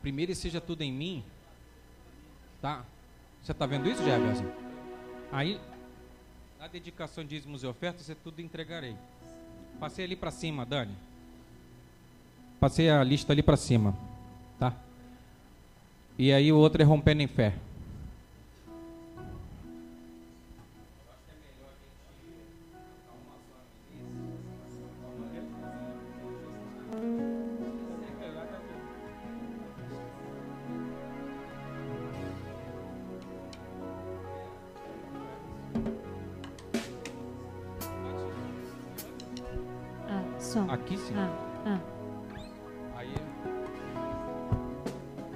primeiro e seja tudo em mim, tá? Você está vendo isso, Jefferson? Aí, na dedicação de dízimos e ofertas, é tudo entregarei. Passei ali para cima, Dani. Passei a lista ali para cima, tá? E aí o outro é rompendo em fé. Aqui sim. Aí.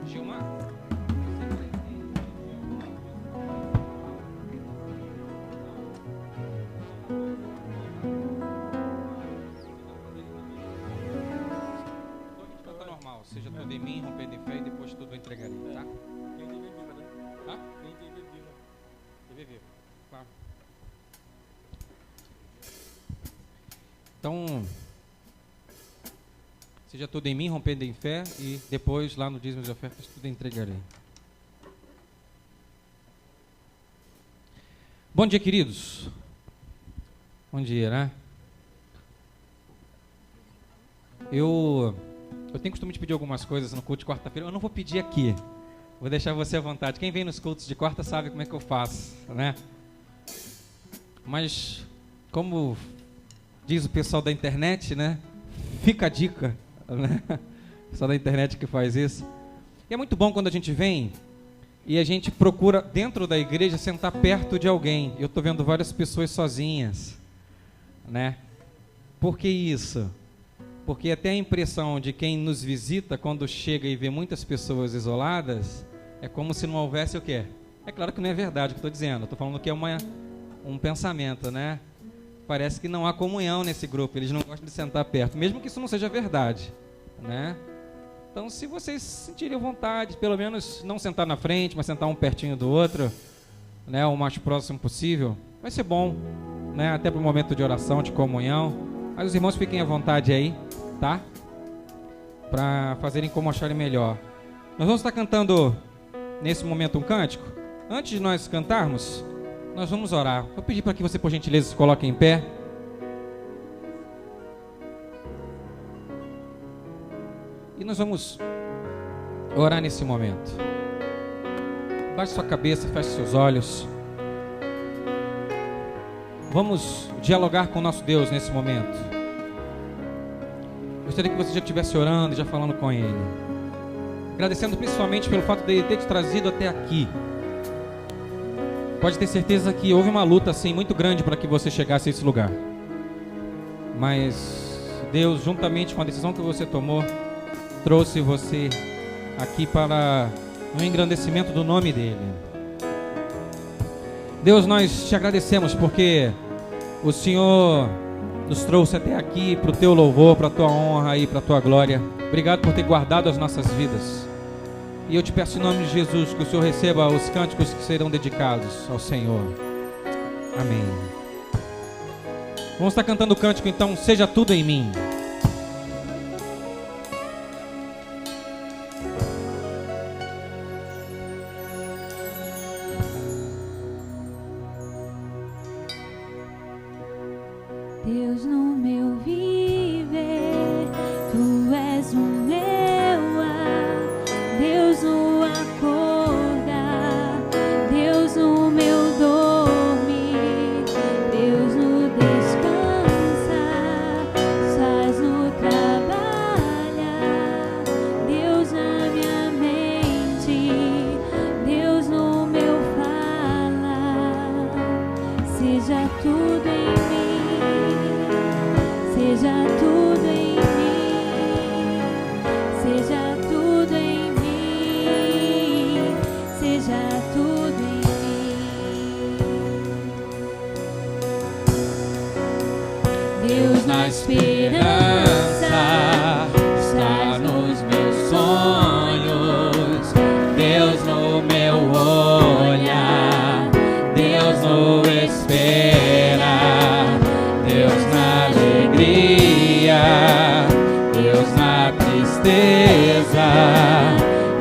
Gilmar. Tá normal. Seja tudo em mim, rompendo em fé e depois tudo eu entregarei, tá? Tem TV viva, né? Hã? Tem TV viva. TV viva. Claro. Então, seja tudo em mim, rompendo em fé, e depois, lá no dízimos e ofertas, tudo entregarei. Bom dia, queridos. Bom dia, né? Eu tenho costume de pedir algumas coisas no culto de quarta-feira. Eu não vou pedir aqui. Vou deixar você à vontade. Quem vem nos cultos de quarta sabe como é que eu faço, né? Mas, como diz o pessoal da internet, né? Fica a dica, né? O pessoal da internet que faz isso. E é muito bom quando a gente vem e a gente procura, dentro da igreja, sentar perto de alguém. Eu estou vendo várias pessoas sozinhas, né? Por que isso? Porque até a impressão de quem nos visita, quando chega e vê muitas pessoas isoladas, é como se não houvesse o quê? É claro que não é verdade o que eu estou dizendo. Estou falando que é um pensamento, né? Parece que não há comunhão nesse grupo. Eles não gostam de sentar perto, mesmo que isso não seja verdade, né? Então, se vocês sentirem vontade, pelo menos não sentar na frente, mas sentar um pertinho do outro, né? O mais próximo possível, vai ser bom, né? Até para o momento de oração, de comunhão. Mas os irmãos fiquem à vontade aí, tá? Para fazerem como acharem melhor. Nós vamos estar cantando nesse momento um cântico. Antes de nós cantarmos, nós vamos orar. Vou pedir para que você, por gentileza, se coloque em pé. E nós vamos orar nesse momento. Baixe sua cabeça, feche seus olhos. Vamos dialogar com o nosso Deus nesse momento. Gostaria que você já estivesse orando, já falando com Ele. Agradecendo principalmente pelo fato de Ele ter te trazido até aqui. Pode ter certeza que houve uma luta assim muito grande para que você chegasse a esse lugar. Mas Deus, juntamente com a decisão que você tomou, trouxe você aqui para o engrandecimento do nome dEle. Deus, nós te agradecemos porque o Senhor nos trouxe até aqui para o teu louvor, para a tua honra e para a tua glória. Obrigado por ter guardado as nossas vidas. E eu te peço em nome de Jesus que o Senhor receba os cânticos que serão dedicados ao Senhor. Amém. Vamos estar cantando o cântico então, Seja Tudo em Mim. Deus no meu viver, Tu és o meu ar, Deus no acordar, Deus no meu dormir, Deus no descansar, estás no trabalhar, Deus na minha mente, Deus no meu falar, seja tudo em mim. Seja tudo em mim, seja tudo em mim.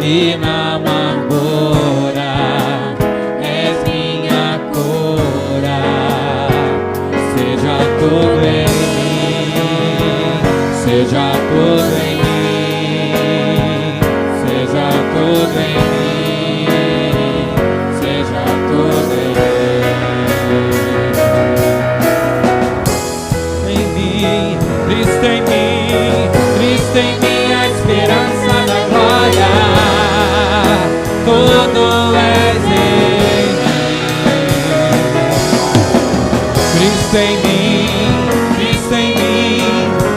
e na amargura és minha cura. Seja tudo em mim, seja tudo em mim, seja tudo em mim, seja tudo em mim. Cristo em mim, Cristo em mim, a esperança da glória. Tudo és em mim. Cristo em mim, Cristo em mim,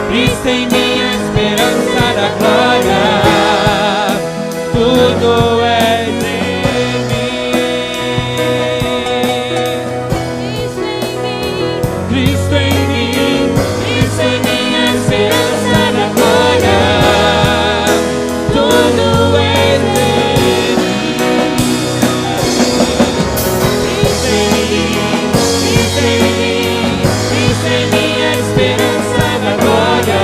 Cristo em mim, a esperança da glória. Tudo és em mim. Cristo em mim, Cristo em mim, a esperança da glória. Tudo és em mim. Cristo em mim, Cristo em mim, Cristo em mim, a esperança da glória.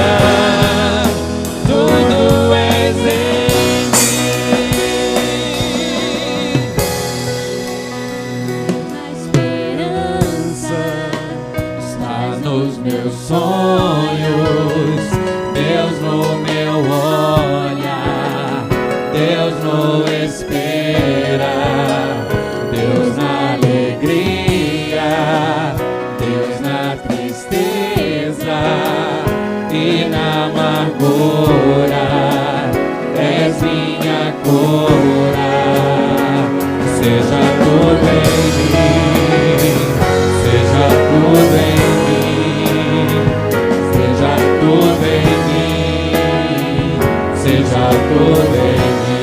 Tudo és em está nos meus sonhos, Deus no meu olhar, Deus no espera, Deus na alegria, Deus na tristeza e na amargura, és minha cura. Seja tudo em mim, seja tudo em mim, seja tudo em mim, seja tudo em mim.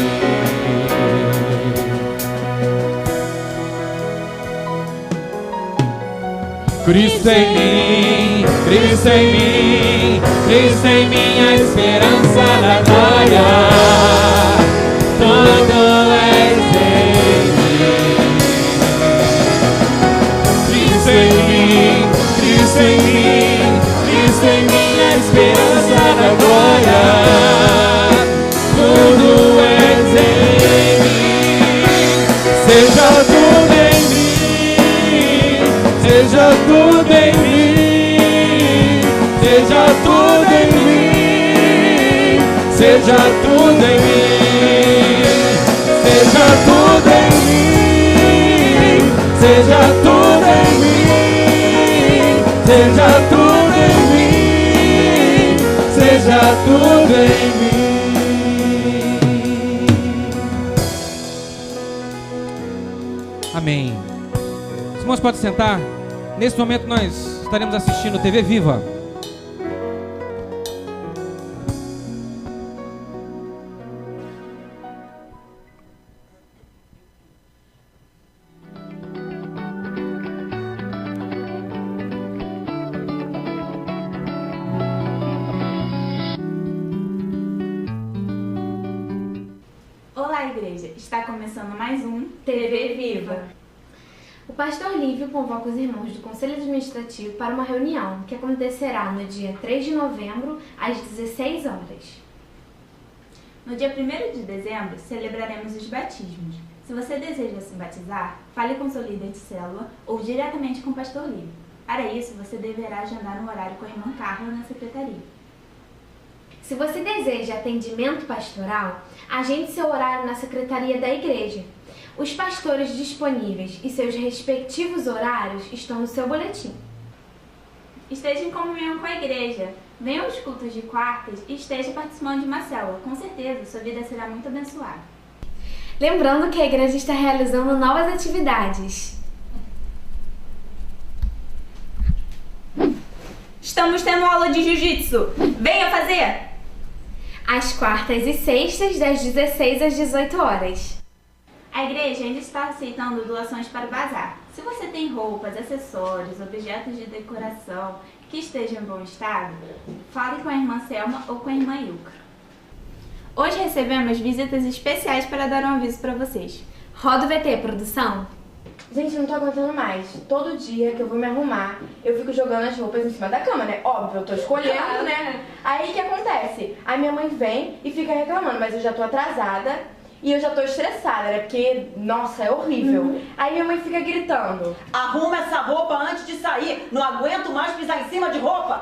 Cristo em mim, Cristo em mim, Cristo em mim, a esperança da glória. Tudo és em mim. Cristo em mim, Cristo em mim, Cristo em mim, a esperança da glória. Tudo és em mim. Seja tudo em mim, seja tudo em mim, seja tudo em mim, seja tudo em mim, seja tudo em mim, seja tudo em mim, seja tudo em mim, seja tudo em mim. Amém. Os irmãos podem sentar. Nesse momento nós estaremos assistindo TV Viva. Olá, igreja! Está começando mais um TV Viva. O pastor Lívio convoca os irmãos do Conselho Administrativo para uma reunião que acontecerá no dia 3 de novembro, às 16 horas. No dia 1º de dezembro, celebraremos os batismos. Se você deseja se batizar, fale com seu líder de célula ou diretamente com o pastor Lívio. Para isso, você deverá agendar um horário com a irmã Carla na secretaria. Se você deseja atendimento pastoral, agende seu horário na secretaria da igreja. Os pastores disponíveis e seus respectivos horários estão no seu boletim. Esteja em comunhão com a igreja. Venha aos cultos de quartas e esteja participando de uma célula. Com certeza, sua vida será muito abençoada. Lembrando que a igreja está realizando novas atividades. Estamos tendo aula de jiu-jitsu. Venha fazer! Às quartas e sextas, das 16 às 18 horas. A igreja ainda está aceitando doações para o bazar. Se você tem roupas, acessórios, objetos de decoração que estejam em bom estado, fale com a irmã Selma ou com a irmã Ilka. Hoje recebemos visitas especiais para dar um aviso para vocês. Roda o VT, produção. Gente, não tô aguentando mais. Todo dia que eu vou me arrumar, eu fico jogando as roupas em cima da cama, né? Óbvio, eu tô escolhendo, né? Aí o que acontece? Aí minha mãe vem e fica reclamando, mas eu já tô atrasada E eu já tô estressada, né? Porque, nossa, é horrível. Aí minha mãe fica gritando. Arruma essa roupa antes de sair. Não aguento mais pisar em cima de roupa.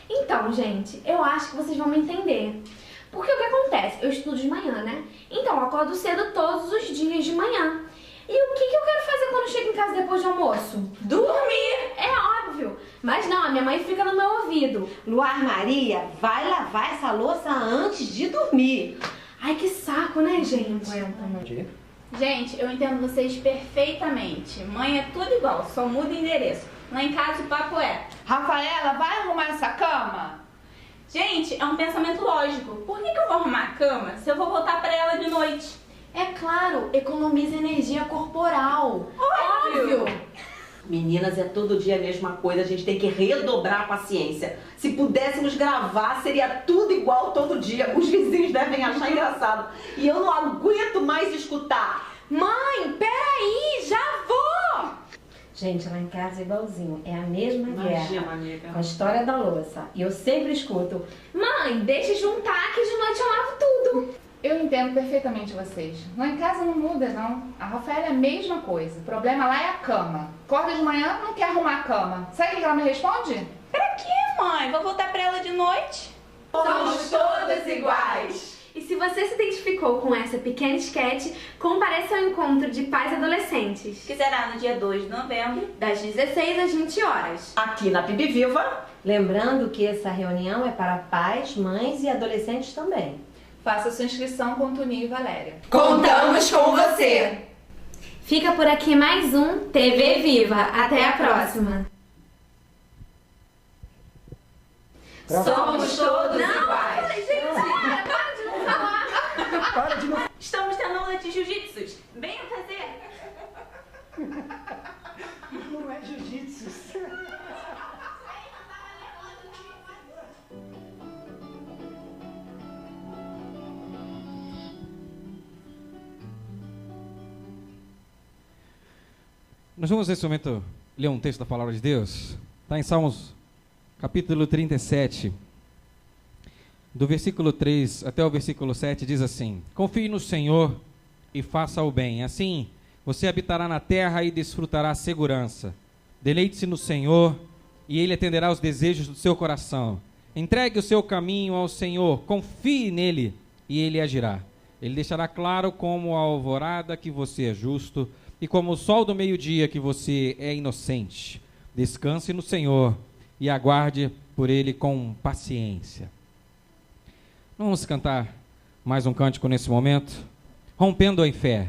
Então, gente, eu acho que vocês vão me entender. Porque o que acontece? Eu estudo de manhã, né? Então, eu acordo cedo todos os dias de manhã. E o que eu quero fazer quando eu chego em casa depois do almoço? Dormir! É óbvio. Mas não, a minha mãe fica no meu ouvido. Luar Maria, vai lavar essa louça antes de dormir. Ai, que saco, né, gente? Gente, eu entendo vocês perfeitamente. Mãe é tudo igual, só muda o endereço. Lá em casa o papo é: Rafaela, vai arrumar essa cama? gente, é um pensamento lógico. Por que eu vou arrumar a cama se eu vou voltar pra ela de noite? É claro, economiza energia corporal. Óbvio! Meninas, é todo dia a mesma coisa. A gente tem que redobrar a paciência. Se pudéssemos gravar, seria tudo igual todo dia. Os vizinhos devem achar engraçado. E eu não aguento mais escutar. Mãe, peraí, já vou! Gente, lá em casa é igualzinho. É a mesma guerra. Imagina, amiga. Com a história da louça. E eu sempre escuto. Mãe, deixa juntar que de noite eu lavo tudo. Eu entendo perfeitamente vocês. Lá em casa não muda, não. A Rafaela é a mesma coisa. O problema lá é a cama. Acorda de manhã, não quer arrumar a cama. Sabe o que ela me responde? Pra quê, mãe? Vou voltar pra ela de noite? Somos todas iguais. E se você se identificou com essa pequena esquete, compareça ao encontro de pais adolescentes. Que será no dia 2 de novembro. Das 16 às 20 horas. Aqui na PIB Viva. Lembrando que essa reunião é para pais, mães e adolescentes também. Faça sua inscrição com Toninho e Valéria. Contamos com você! Fica por aqui mais um TV Viva. Até a próxima. Somos todos iguais. Para de não falar. Estamos tendo aula de jiu-jitsu. Venham fazer. Não é jiu-jitsu. Nós vamos nesse momento ler um texto da palavra de Deus. Está em Salmos capítulo 37, do versículo 3 até o versículo 7, diz assim: confie no Senhor e faça o bem, assim você habitará na terra e desfrutará a segurança. Deleite-se no Senhor e Ele atenderá aos desejos do seu coração. Entregue o seu caminho ao Senhor, confie nele e Ele agirá. Ele deixará claro como a alvorada que você é justo e como o sol do meio-dia que você é inocente. Descanse no Senhor e aguarde por Ele com paciência. Vamos cantar mais um cântico nesse momento, rompendo em fé.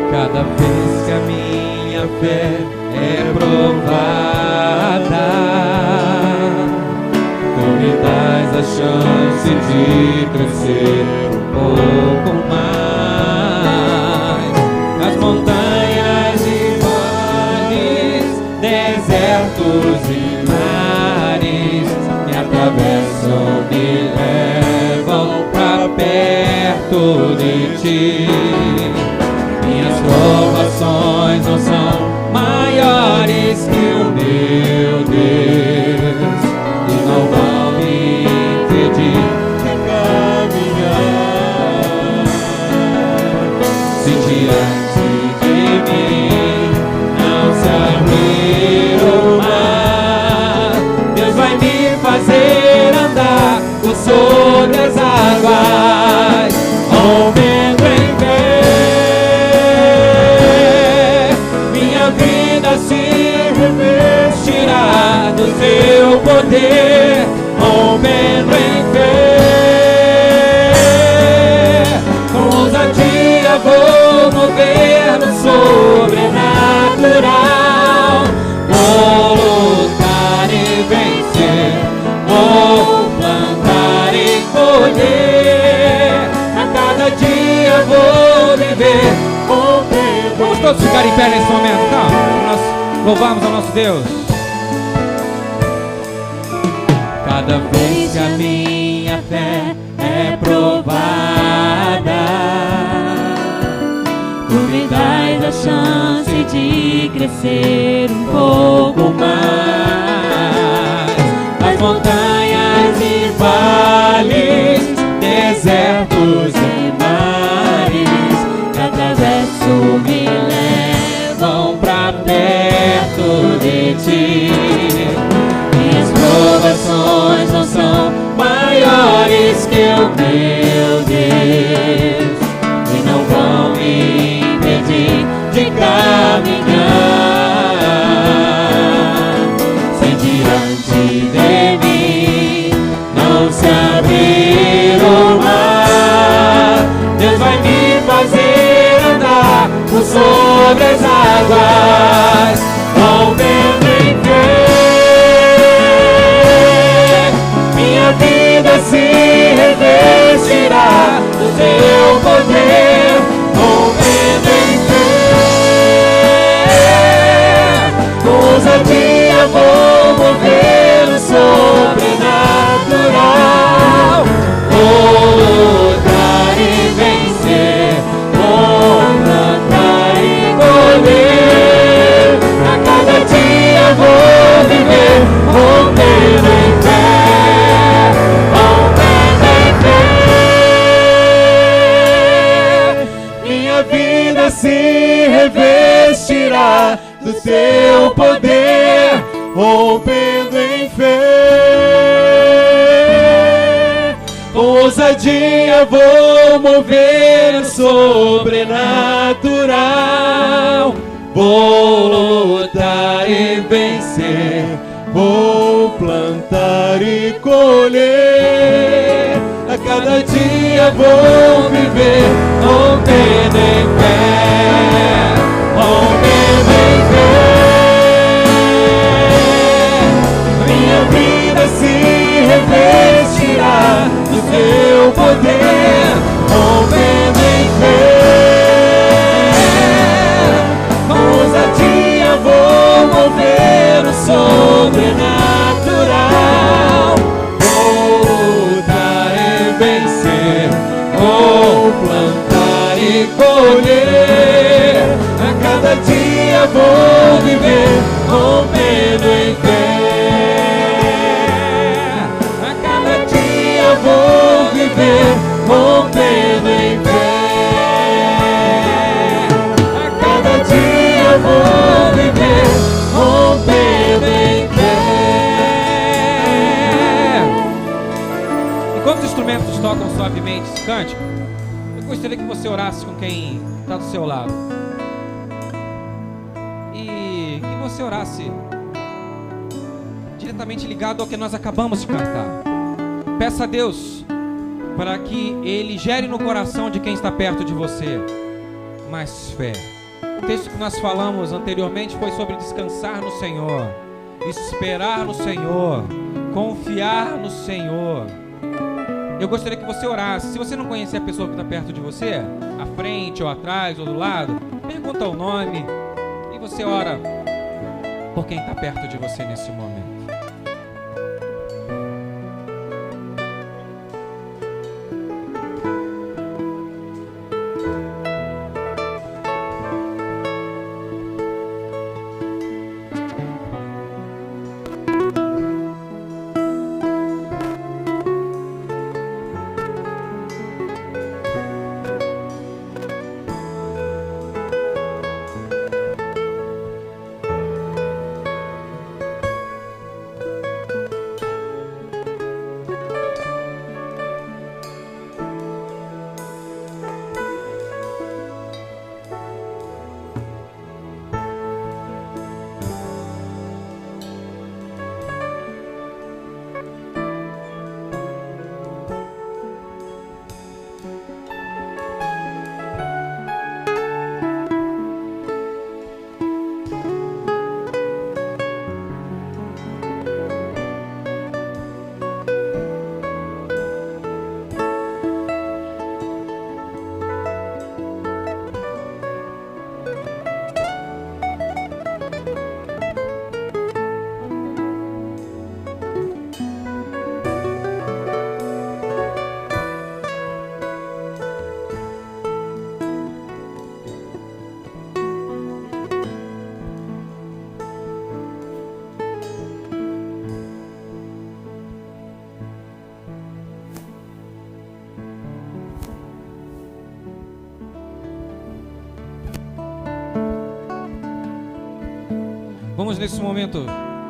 Cada vez que a minha fé é provada, tu me dás a chance de crescer um pouco mais. As montanhas e vales, desertos e mares me atravessam, me levam pra perto de ti. Minhas provações não são maiores que o meu Deus e não vão me impedir de caminhar. Se diante de mim não se abrir o mar, Deus vai me fazer andar por sobre as águas, rompendo em fé. Se revestirá do teu poder, rompendo em fé. Com ousadia vou mover no sobrenatural, vou lutar e vencer, vou plantar e colher. A cada dia vou viver rompendo ficar em pé nesse momento, então, para nós louvarmos ao nosso Deus. Cada vez que a minha fé é provada, Tu me dás a chance de crescer um pouco mais. As montanhas e vales, desertos e mares que atravesso me levam pra perto de Ti. Minhas provações não são maiores que o meu Deus e não vão me impedir de caminhar. Se diante de mim não se abrir o mar, Deus vai me fazer andar por sobre as águas, rompendo em fé. Minha vida se revestirá do Teu poder, rompendo em fé. Com ousadia vou mover o sobrenatural, vou lutar e vencer, vou plantar e colher. A cada dia vou viver, rompendo em fé, rompendo em fé. Minha vida se revestirá do Teu poder, rompendo em fé. Com ousadia vou mover o sobrenatural, vou lutar e vencer, vou plantar e colher. A cada dia vou viver, rompendo em fé, rompendo em fé. Minha vida se revestirá do Teu poder, rompendo em fé. Com ousadia vou mover o sobrenatural, vou lutar e vencer, vou plantar e colher. A cada dia vou viver, rompendo em fé. A cada dia vou viver, rompendo em fé. A cada dia vou viver, rompendo em fé. Enquanto os instrumentos tocam suavemente esse cântico, eu gostaria que você orasse com quem está do seu lado. E que você orasse diretamente ligado ao que nós acabamos de cantar. Peça a Deus para que Ele gere no coração de quem está perto de você mais fé. O texto que nós falamos anteriormente foi sobre descansar no Senhor, esperar no Senhor, confiar no Senhor. Eu gostaria que você orasse. Se você não conhecer a pessoa que está perto de você, à frente ou atrás ou do lado, pergunta o nome e você ora por quem está perto de você nesse momento. Vamos nesse momento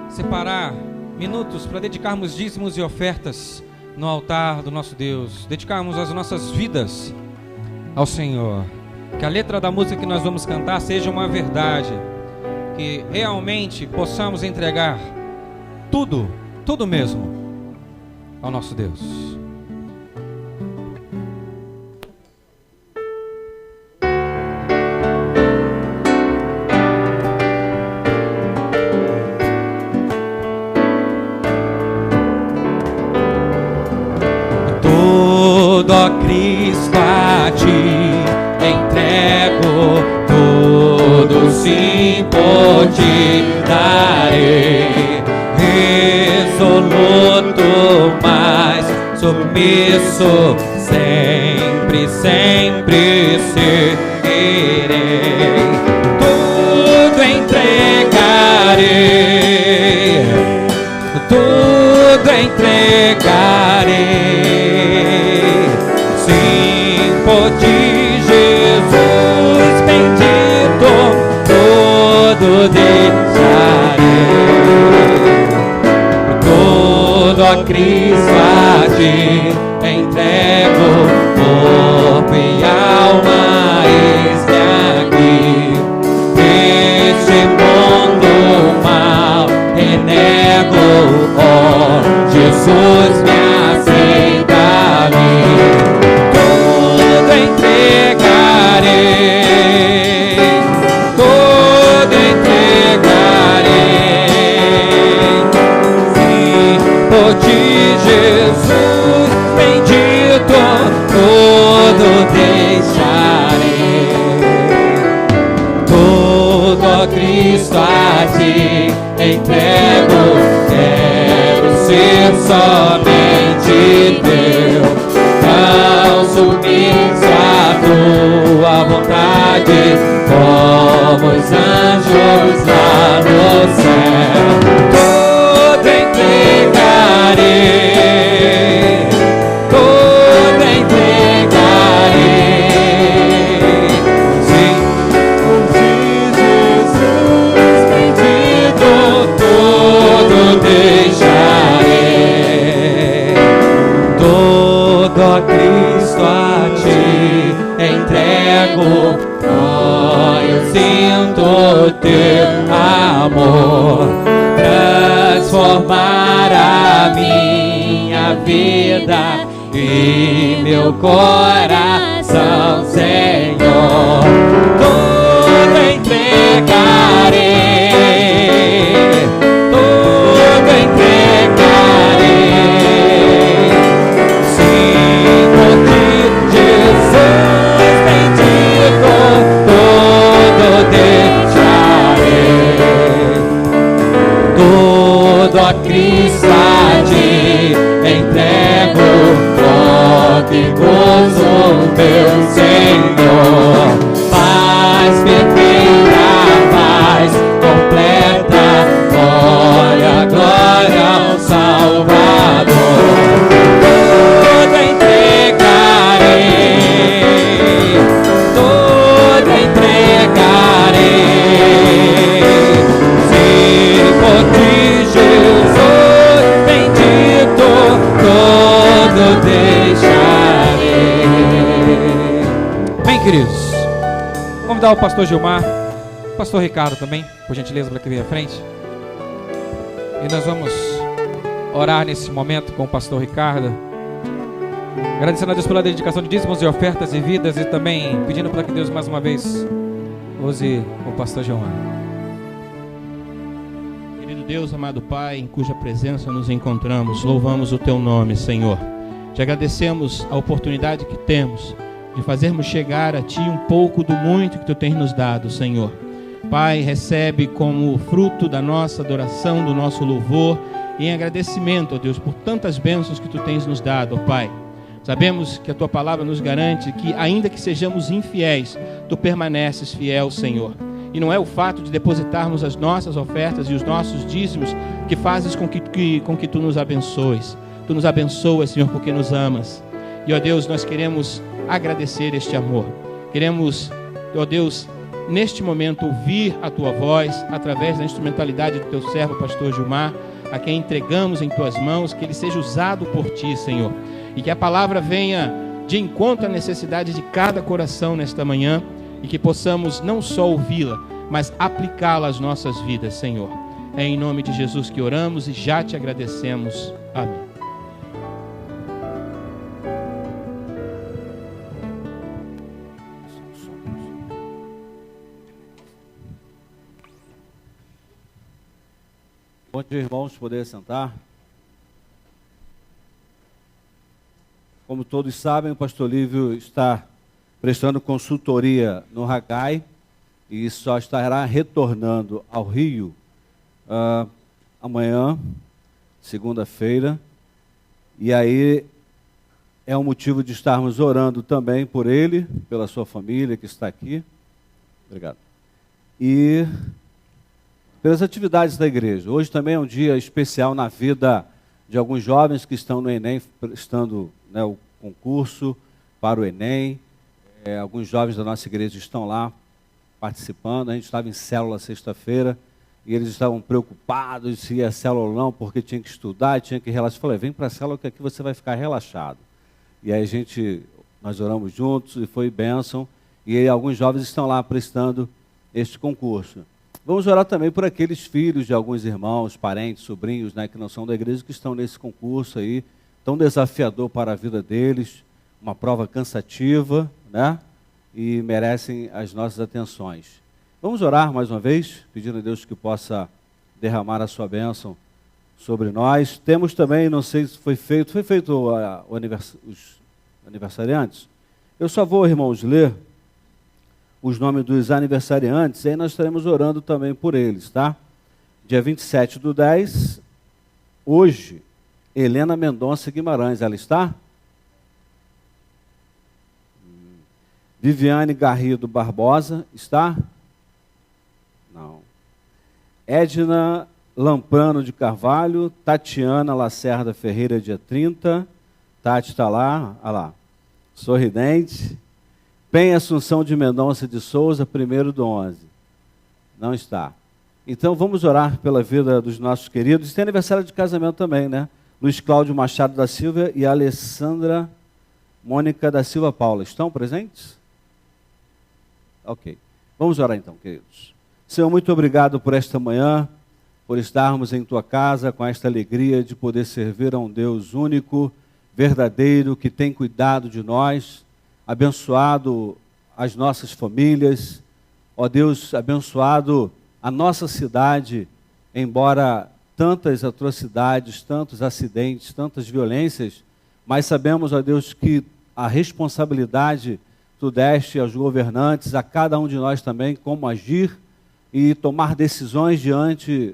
separar minutos para dedicarmos dízimos e ofertas no altar do nosso Deus, dedicarmos as nossas vidas ao Senhor. Que a letra da música que nós vamos cantar seja uma verdade, que realmente possamos entregar tudo, tudo mesmo ao nosso Deus. Todo, ó Cristo, a ti entrego, tudo sim por ti darei, resoluto, mas submisso, sempre, sempre seguirei, tudo entregarei, tudo entregarei. Por ti, Jesus bendito, tudo deixarei. Tudo a Cristo a ti entrego, corpo e alma, eis-me aqui. Este mundo mal renego, ó Jesus, me aceita a mim. Tudo entregarei, sim, por ti, Jesus bendito, tudo deixarei. Tudo, ó Cristo, a ti entrego, quero ser somente teu, tão submisso à tua vontade, como os anjos lá no céu. Tudo entregarei, tudo entregarei, sim, por ti, Jesus bendito, tudo deixarei. Tudo, ó Cristo, a ti entrego, oh, eu sinto teu amor transformar a minha vida e meu coração, Senhor. Tudo entregarei, tudo entregarei, sim, por ti, Jesus bendito, tudo deixarei. Tudo a Cristo a ti entrego, ó que gozo, meu Senhor. Paz perfeita, paz completa, glória, glória ao Salvador. Tudo entregarei, tudo entregarei, sim, por ti, Jesus bendito, tudo deixarei. Bem, queridos, vamos dar ao pastor Gilmar, pastor Ricardo também, por gentileza, para que venha à frente. E nós vamos orar nesse momento com o pastor Ricardo, agradecendo a Deus pela dedicação de dízimos e ofertas e vidas, e também pedindo para que Deus mais uma vez use o pastor Gilmar. Querido Deus, amado Pai, em cuja presença nos encontramos, louvamos o Teu nome, Senhor. Te agradecemos a oportunidade que temos de fazermos chegar a Ti um pouco do muito que Tu tens nos dado, Senhor. Pai, recebe como fruto da nossa adoração, do nosso louvor, e em agradecimento, ó Deus, por tantas bênçãos que Tu tens nos dado, ó Pai. Sabemos que a Tua palavra nos garante que, ainda que sejamos infiéis, Tu permaneces fiel, Senhor. E não é o fato de depositarmos as nossas ofertas e os nossos dízimos que fazes com que Tu nos abençoes. Tu nos abençoas, Senhor, porque nos amas. E, ó Deus, nós queremos agradecer este amor. Queremos, ó Deus, neste momento, ouvir a Tua voz, através da instrumentalidade do Teu servo, pastor Gilmar, a quem entregamos em Tuas mãos, que ele seja usado por Ti, Senhor. E que a palavra venha de encontro à necessidade de cada coração nesta manhã, e que possamos não só ouvi-la, mas aplicá-la às nossas vidas, Senhor. É em nome de Jesus que oramos e já Te agradecemos. Amém. Bom dia, irmãos, poder sentar. Como todos sabem, o pastor Lívio está prestando consultoria no Haggai e só estará retornando ao Rio amanhã, segunda-feira. E aí é um motivo de estarmos orando também por ele, pela sua família que está aqui. Obrigado. E pelas atividades da igreja. Hoje também é um dia especial na vida de alguns jovens que estão no Enem, prestando, né, o concurso para o Enem. Alguns jovens da nossa igreja estão lá participando. A gente estava em célula sexta-feira e eles estavam preocupados se ia célula ou não, porque tinha que estudar, tinha que relaxar. Eu falei, vem para a célula que aqui você vai ficar relaxado. E aí nós oramos juntos e foi bênção. E aí alguns jovens estão lá prestando este concurso. Vamos orar também por aqueles filhos de alguns irmãos, parentes, sobrinhos, né, que não são da igreja, que estão nesse concurso aí, tão desafiador para a vida deles, uma prova cansativa, né, e merecem as nossas atenções. Vamos orar mais uma vez, pedindo a Deus que possa derramar a sua bênção sobre nós. Temos também, não sei se foi feito os aniversariantes? Eu só vou, irmãos, ler os nomes dos aniversariantes, e aí nós estaremos orando também por eles, tá? Dia 27/10, hoje, Helena Mendonça Guimarães, ela está? Viviane Garrido Barbosa, está? Não. Edna Lamprano de Carvalho, Tatiana Lacerda Ferreira, dia 30, Tati está lá, olha lá, sorridente. Penha Assunção de Mendonça de Souza, 1/11. Não está. Então vamos orar pela vida dos nossos queridos. Tem aniversário de casamento também, né? Luiz Cláudio Machado da Silva e Alessandra Mônica da Silva Paula. Estão presentes? Ok. Vamos orar então, queridos. Senhor, muito obrigado por esta manhã, por estarmos em Tua casa com esta alegria de poder servir a um Deus único, verdadeiro, que tem cuidado de nós, abençoado as nossas famílias, ó Deus, abençoado a nossa cidade, embora tantas atrocidades, tantos acidentes, tantas violências, mas sabemos, ó Deus, que a responsabilidade Tu deste aos governantes, a cada um de nós também, como agir e tomar decisões diante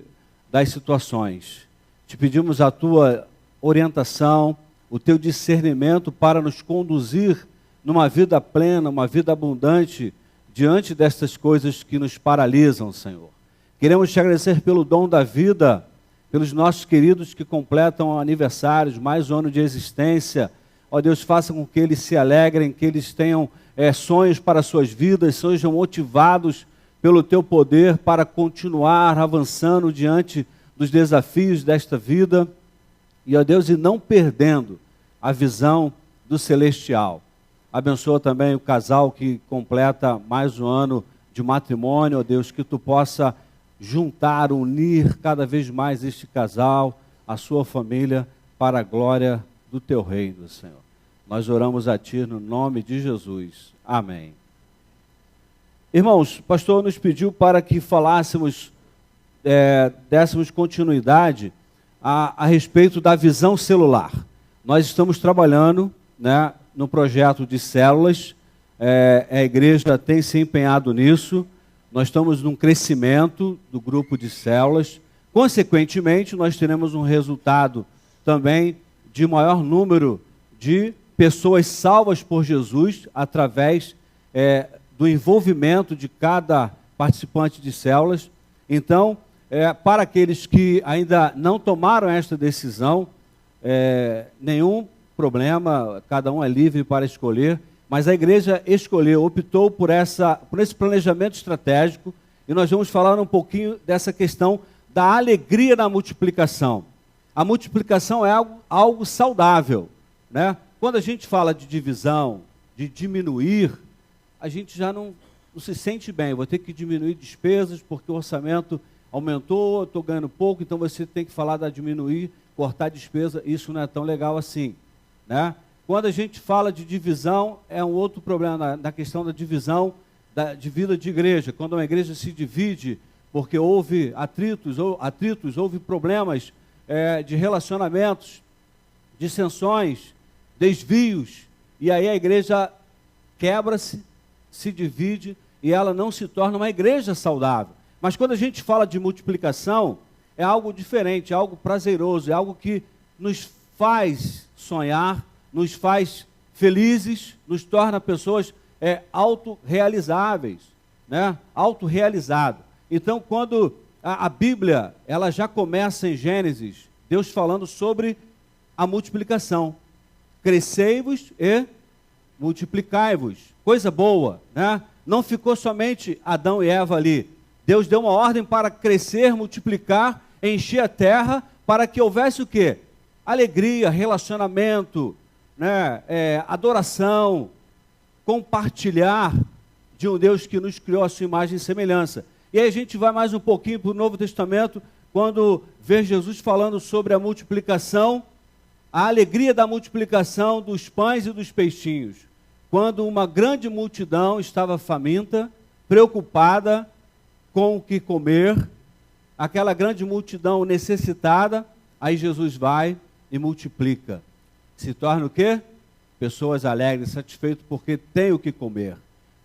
das situações. Te pedimos a Tua orientação, o Teu discernimento para nos conduzir numa vida plena, uma vida abundante, diante destas coisas que nos paralisam, Senhor. Queremos Te agradecer pelo dom da vida, pelos nossos queridos que completam aniversários, mais um ano de existência. Ó Deus, faça com que eles se alegrem, que eles tenham sonhos para suas vidas, sejam motivados pelo Teu poder para continuar avançando diante dos desafios desta vida. E, ó Deus, e não perdendo a visão do celestial. Abençoa também o casal que completa mais um ano de matrimônio, ó Deus, que Tu possa juntar, unir cada vez mais este casal, a sua família, para a glória do Teu reino, Senhor. Nós oramos a Ti no nome de Jesus. Amém. Irmãos, o pastor nos pediu para que falássemos, dessemos continuidade a respeito da visão celular. Nós estamos trabalhando, né, no projeto de células, a igreja tem se empenhado nisso, nós estamos num crescimento do grupo de células, consequentemente nós teremos um resultado também de maior número de pessoas salvas por Jesus, através do envolvimento de cada participante de células. Então, para aqueles que ainda não tomaram esta decisão, nenhum problema, cada um é livre para escolher, Mas a igreja escolheu, optou por esse planejamento estratégico, e nós vamos falar um pouquinho dessa questão da alegria na multiplicação. A multiplicação é algo saudável, né? Quando a gente fala de divisão, de diminuir, a gente já não se sente bem. Vou ter que diminuir despesas porque o orçamento aumentou, estou ganhando pouco, então você tem que falar da diminuir, cortar despesa. Isso não é tão legal assim, né? Quando a gente fala de divisão, é um outro problema na questão da divisão de vida de igreja. Quando uma igreja se divide porque houve atritos, houve problemas de relacionamentos, dissensões, desvios, e aí a igreja quebra-se, se divide, e ela não se torna uma igreja saudável. Mas quando a gente fala de multiplicação, é algo diferente, é algo prazeroso, é algo que nos faz sonhar, nos faz felizes, nos torna pessoas autorrealizáveis, né? Autorrealizado. Então, quando a Bíblia, ela já começa em Gênesis, Deus falando sobre a multiplicação. Crescei-vos e multiplicai-vos. Coisa boa, né? Não ficou somente Adão e Eva ali. Deus deu uma ordem para crescer, multiplicar, encher a terra, para que houvesse o quê? Alegria, relacionamento, né? Adoração, compartilhar de um Deus que nos criou a sua imagem e semelhança. E aí a gente vai mais um pouquinho para o Novo Testamento, quando vê Jesus falando sobre a multiplicação, a alegria da multiplicação dos pães e dos peixinhos. Quando uma grande multidão estava faminta, preocupada com o que comer, aquela grande multidão necessitada, aí Jesus vai e multiplica. Se torna o quê? Pessoas alegres, satisfeitas porque tem o que comer,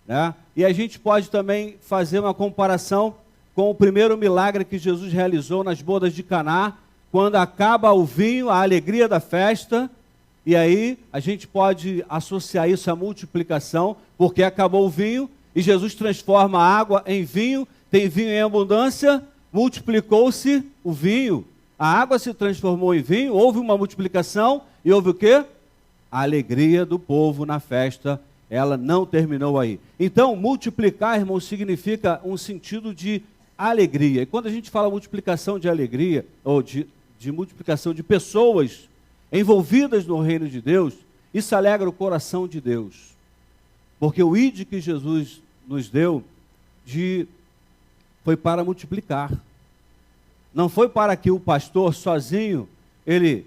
né? E a gente pode também fazer uma comparação com o primeiro milagre que Jesus realizou nas bodas de Caná, quando acaba o vinho, a alegria da festa, e aí a gente pode associar isso à multiplicação, porque acabou o vinho e Jesus transforma a água em vinho, tem vinho em abundância, multiplicou-se o vinho, a água se transformou em vinho, houve uma multiplicação e houve o quê? A alegria do povo na festa, ela não terminou aí. Então, multiplicar, irmão, significa um sentido de alegria. E quando a gente fala multiplicação de alegria, ou de multiplicação de pessoas envolvidas no reino de Deus, isso alegra o coração de Deus. Porque o ID que Jesus nos deu foi para multiplicar. Não foi para que o pastor sozinho, ele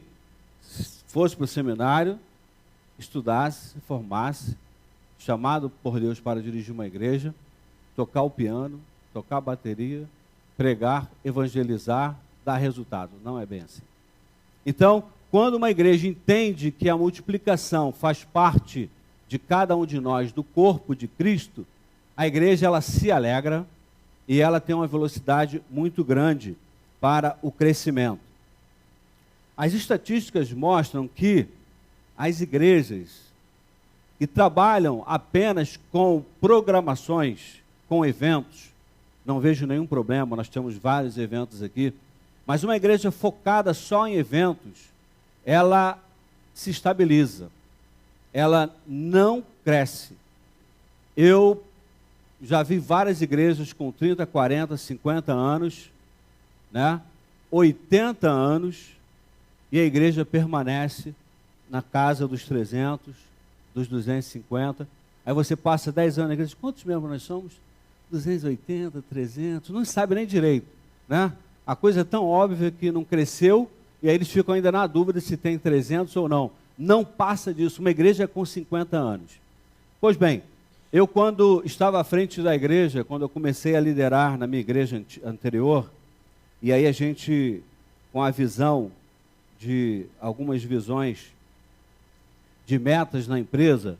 fosse para o seminário, estudasse, formasse, chamado por Deus para dirigir uma igreja, tocar o piano, tocar a bateria, pregar, evangelizar, dar resultado. Não é bem assim. Então, quando uma igreja entende que a multiplicação faz parte de cada um de nós, do corpo de Cristo, a igreja ela se alegra e ela tem uma velocidade muito grande para o crescimento. As estatísticas mostram que as igrejas que trabalham apenas com programações, com eventos, não vejo nenhum problema, nós temos vários eventos aqui, mas uma igreja focada só em eventos, ela se estabiliza, ela não cresce. Eu já vi várias igrejas com 30, 40, 50 anos, né? 80 anos, e a igreja permanece na casa dos 300, dos 250. Aí você passa 10 anos na igreja, quantos membros nós somos? 280, 300, não sabe nem direito, né? A coisa é tão óbvia que não cresceu, e aí eles ficam ainda na dúvida se tem 300 ou não. Não passa disso, uma igreja com 50 anos. Pois bem, eu quando estava à frente da igreja, quando eu comecei a liderar na minha igreja anterior, e aí a gente, com a visão de algumas visões de metas na empresa,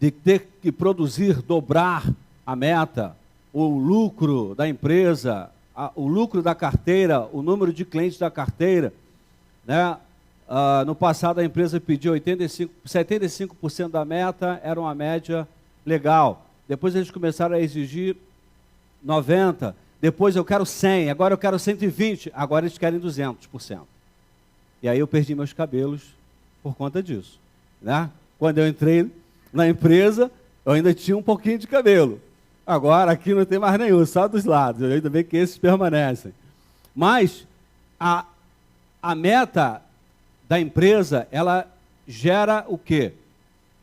de ter que produzir, dobrar a meta, o lucro da empresa, o lucro da carteira, o número de clientes da carteira, né? No passado a empresa pediu 75% da meta, era uma média legal. Depois eles começaram a exigir 90%, depois eu quero 100%, agora eu quero 120%, agora eles querem 200%. E aí eu perdi meus cabelos por conta disso. né? Quando eu entrei na empresa, eu ainda tinha um pouquinho de cabelo. Agora aqui não tem mais nenhum, só dos lados. Ainda bem que esses permanecem. Mas a meta da empresa, ela gera o quê?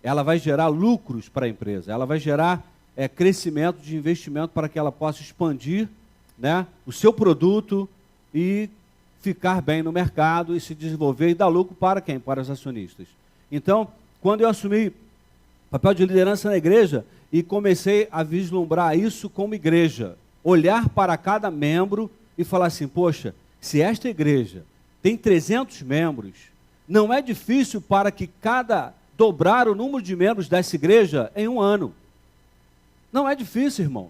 Ela vai gerar lucros para a empresa. Ela vai gerar crescimento de investimento para que ela possa expandir, né, o seu produto e ficar bem no mercado e se desenvolver e dar lucro para quem? Para os acionistas. Então, quando eu assumi papel de liderança na igreja e comecei a vislumbrar isso como igreja, olhar para cada membro e falar assim, poxa, se esta igreja tem 300 membros, não é difícil para que dobrar o número de membros dessa igreja em um ano. Não é difícil, irmãos.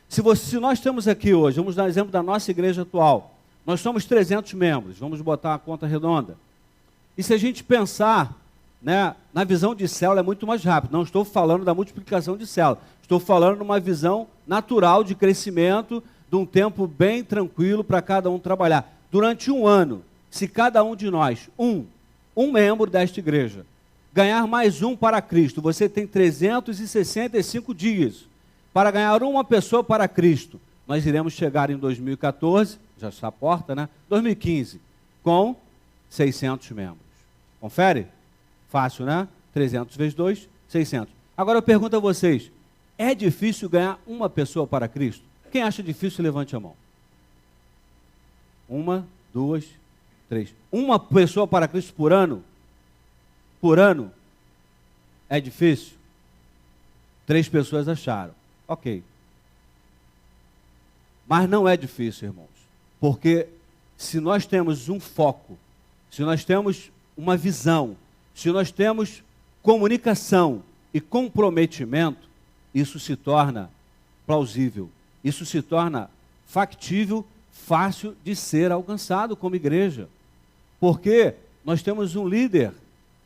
Se nós temos aqui hoje, vamos dar exemplo da nossa igreja atual, nós somos 300 membros, vamos botar uma conta redonda. E se a gente pensar, né, na visão de célula é muito mais rápido. Não estou falando da multiplicação de célula, estou falando de uma visão natural de crescimento, de um tempo bem tranquilo para cada um trabalhar. Durante um ano, se cada um de nós, um membro desta igreja, ganhar mais um para Cristo, você tem 365 dias para ganhar uma pessoa para Cristo. Nós iremos chegar em 2014, já está à porta, né? 2015, com 600 membros. Confere? Fácil, né? 300 vezes 2, 600. Agora eu pergunto a vocês, é difícil ganhar uma pessoa para Cristo? Quem acha difícil, levante a mão. 1, 2, 3. Uma pessoa para Cristo por ano? Por ano? É difícil? 3 pessoas acharam. Ok. Mas não é difícil, irmãos. Porque se nós temos um foco, se nós temos uma visão, se nós temos comunicação e comprometimento, isso se torna plausível. Isso se torna factível, fácil de ser alcançado como igreja. Porque nós temos um líder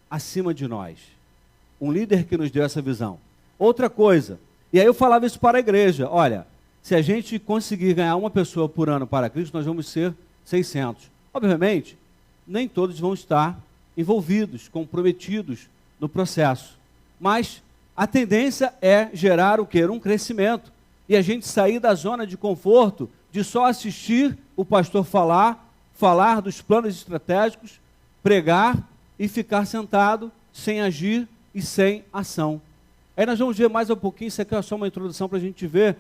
acima de nós. Um líder que nos deu essa visão. Outra coisa, e aí eu falava isso para a igreja, olha, se a gente conseguir ganhar uma pessoa por ano para Cristo, nós vamos ser 600. Obviamente, nem todos vão estar envolvidos, comprometidos no processo. Mas a tendência é gerar o quê? Um crescimento. E a gente sair da zona de conforto, de só assistir o pastor falar dos planos estratégicos, pregar e ficar sentado, sem agir e sem ação. Aí nós vamos ver mais um pouquinho, isso aqui é só uma introdução para a gente ver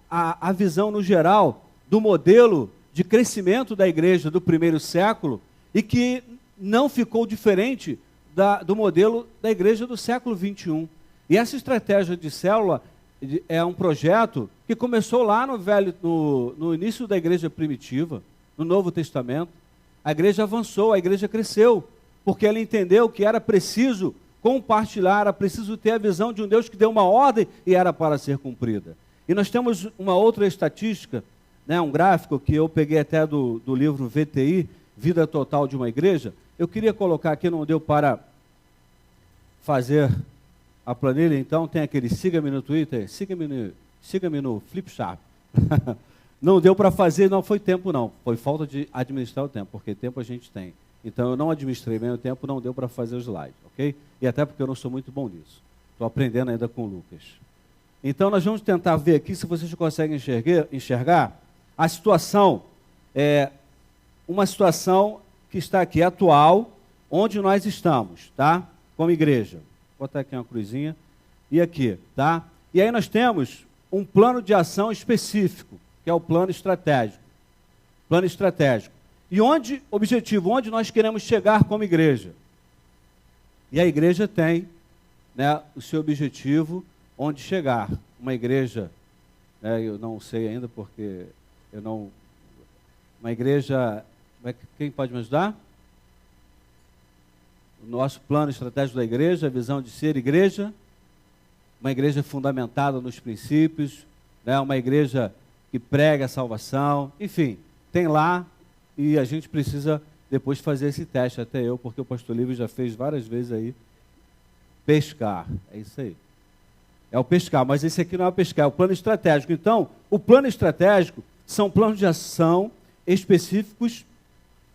a visão no geral do modelo de crescimento da igreja do primeiro século e que não ficou diferente do modelo da igreja do século 21. E essa estratégia de célula é um projeto que começou lá no início da igreja primitiva, no Novo Testamento. A igreja avançou, a igreja cresceu, porque ela entendeu que era preciso compartilhar, era preciso ter a visão de um Deus que deu uma ordem e era para ser cumprida. E nós temos uma outra estatística, né, um gráfico que eu peguei até do livro VTI, Vida Total de uma Igreja. Eu queria colocar aqui, não deu para fazer a planilha, então tem aquele siga-me no Twitter, siga-me no Flipchart. Não deu para fazer, não foi tempo não, foi falta de administrar o tempo, porque tempo a gente tem. Então eu não administrei bem o tempo, não deu para fazer os slides, ok? E até porque eu não sou muito bom nisso. Estou aprendendo ainda com o Lucas. Então nós vamos tentar ver aqui se vocês conseguem enxergar a situação, uma situação que está aqui, atual, onde nós estamos, tá? Como igreja. Vou botar aqui uma cruzinha. E aqui, tá? E aí nós temos um plano de ação específico, que é o plano estratégico. Plano estratégico. E objetivo, onde nós queremos chegar como igreja. E a igreja tem, né, o seu objetivo, onde chegar. Uma igreja, né, eu não sei ainda porque eu não... Uma igreja... Quem pode me ajudar? O nosso plano estratégico da igreja, a visão de ser igreja. Uma igreja fundamentada nos princípios, né, uma igreja que prega a salvação. Enfim, tem lá e a gente precisa depois fazer esse teste, até eu, porque o pastor Lívio já fez várias vezes aí. Pescar, é isso aí. É o pescar, mas esse aqui não é o pescar, é o plano estratégico. Então, o plano estratégico são planos de ação específicos,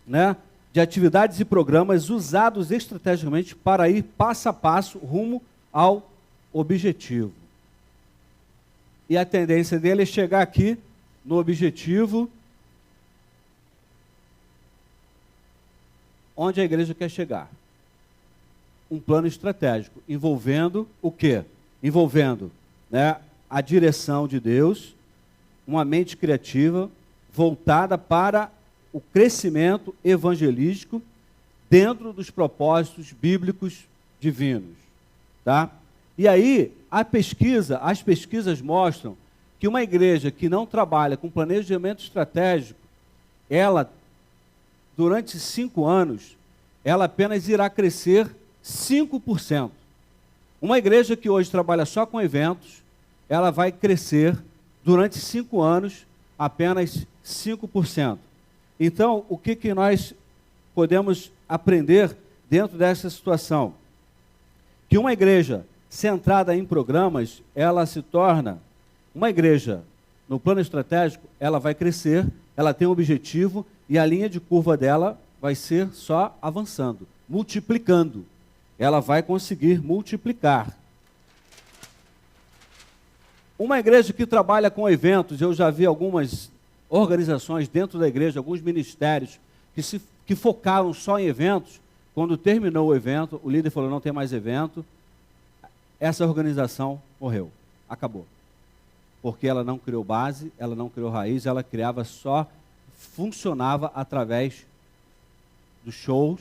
né, de atividades e programas usados estrategicamente para ir passo a passo rumo ao objetivo. E a tendência dele é chegar aqui no objetivo onde a igreja quer chegar. Um plano estratégico, envolvendo o quê? Envolvendo, né, a direção de Deus, uma mente criativa voltada para o crescimento evangelístico dentro dos propósitos bíblicos divinos, tá? E aí, as pesquisas mostram que uma igreja que não trabalha com planejamento estratégico, ela, durante 5 anos, ela apenas irá crescer 5%. Uma igreja que hoje trabalha só com eventos, ela vai crescer, durante 5 anos, apenas 5%. Então, o que nós podemos aprender dentro dessa situação? Que uma igreja centrada em programas, ela se torna uma igreja, no plano estratégico, ela vai crescer, ela tem um objetivo e a linha de curva dela vai ser só avançando, multiplicando. Ela vai conseguir multiplicar. Uma igreja que trabalha com eventos, eu já vi algumas organizações dentro da igreja, alguns ministérios, que focaram só em eventos. Quando terminou o evento, o líder falou, não tem mais evento, essa organização morreu, acabou. Porque ela não criou base, ela não criou raiz, ela criava só, funcionava através dos shows,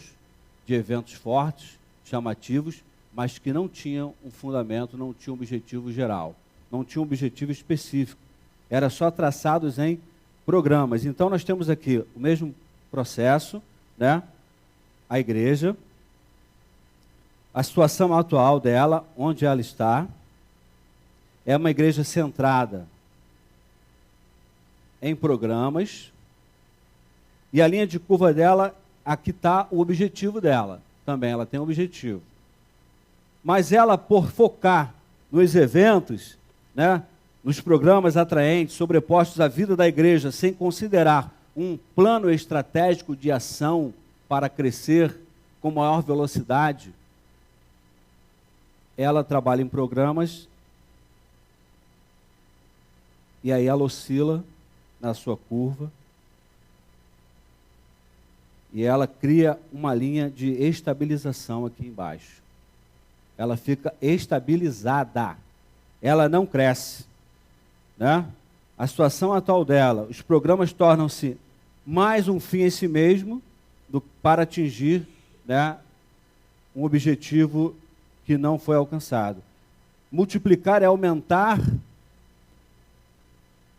de eventos fortes, chamativos, mas que não tinham um fundamento, não tinham um objetivo geral, não tinham um objetivo específico. Era só traçados em programas. Então nós temos aqui o mesmo processo, né? A igreja, a situação atual dela, onde ela está, é uma igreja centrada em programas, e a linha de curva dela, aqui está o objetivo dela, também ela tem um objetivo. Mas ela, por focar nos eventos, né, nos programas atraentes, sobrepostos à vida da igreja, sem considerar um plano estratégico de ação para crescer com maior velocidade, ela trabalha em programas e aí ela oscila na sua curva e ela cria uma linha de estabilização aqui embaixo. Ela fica estabilizada, ela não cresce, né? A situação atual dela, os programas tornam-se mais um fim em si mesmo para atingir, né, um objetivo que não foi alcançado. Multiplicar é aumentar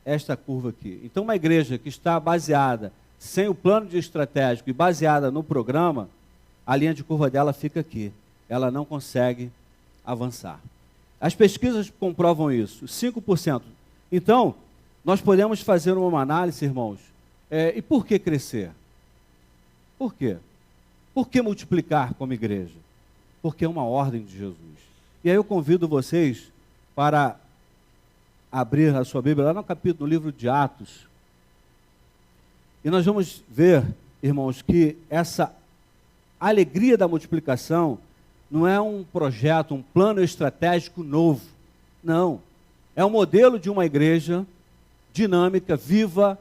esta curva aqui. Então, uma igreja que está baseada sem o plano de estratégico e baseada no programa, a linha de curva dela fica aqui. Ela não consegue avançar. As pesquisas comprovam isso, 5%. Então, nós podemos fazer uma análise, irmãos, e por que crescer? Por quê? Por que multiplicar como igreja? Porque é uma ordem de Jesus. E aí eu convido vocês para abrir a sua Bíblia lá no livro de Atos. E nós vamos ver, irmãos, que essa alegria da multiplicação não é um projeto, um plano estratégico novo. Não. É um modelo de uma igreja dinâmica, viva,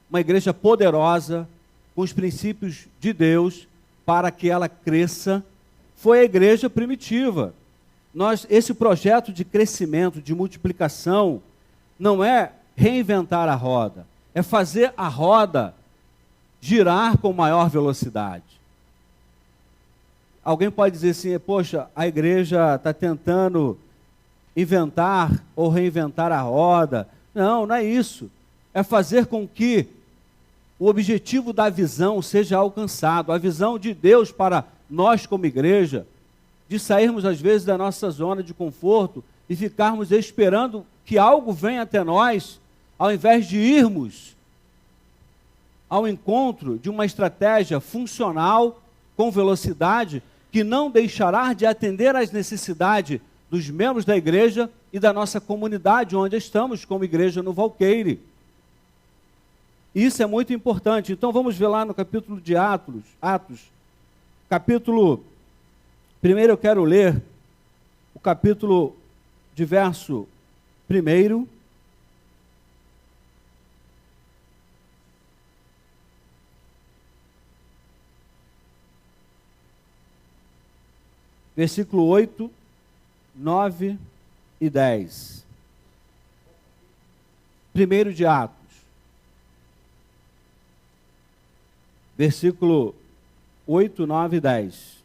uma igreja poderosa, com os princípios de Deus, para que ela cresça. Foi a igreja primitiva. Esse projeto de crescimento, de multiplicação, não é reinventar a roda, é fazer a roda girar com maior velocidade. Alguém pode dizer assim, poxa, a igreja está tentando inventar ou reinventar a roda. Não, não é isso. É fazer com que o objetivo da visão seja alcançado. A visão de Deus para nós como igreja, de sairmos às vezes da nossa zona de conforto e ficarmos esperando que algo venha até nós, ao invés de irmos ao encontro de uma estratégia funcional, com velocidade, que não deixará de atender às necessidades dos membros da igreja e da nossa comunidade, onde estamos como igreja no Valqueire. Isso é muito importante. Então vamos ver lá no capítulo de Atos, capítulo... Primeiro eu quero ler o capítulo de verso 1. Versículo 8, 9 e 10. 1 de Atos. Versículo 8, 9 e 10.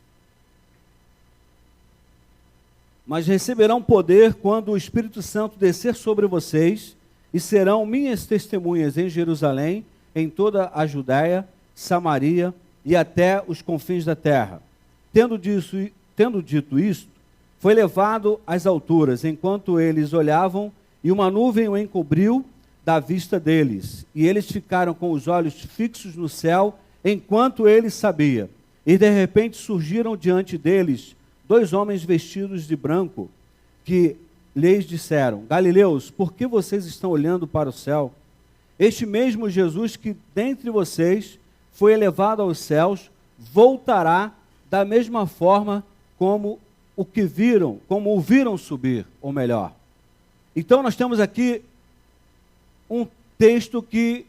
Mas receberão poder quando o Espírito Santo descer sobre vocês, e serão minhas testemunhas em Jerusalém, em toda a Judéia, Samaria e até os confins da terra. Tendo dito isto, foi levado às alturas, enquanto eles olhavam, e uma nuvem o encobriu da vista deles. E eles ficaram com os olhos fixos no céu, enquanto ele sabia. E de repente surgiram diante deles 2 homens vestidos de branco, que lhes disseram: Galileus, por que vocês estão olhando para o céu? Este mesmo Jesus que dentre vocês foi elevado aos céus, voltará da mesma forma como o viram subir, ou melhor. Então nós temos aqui um texto que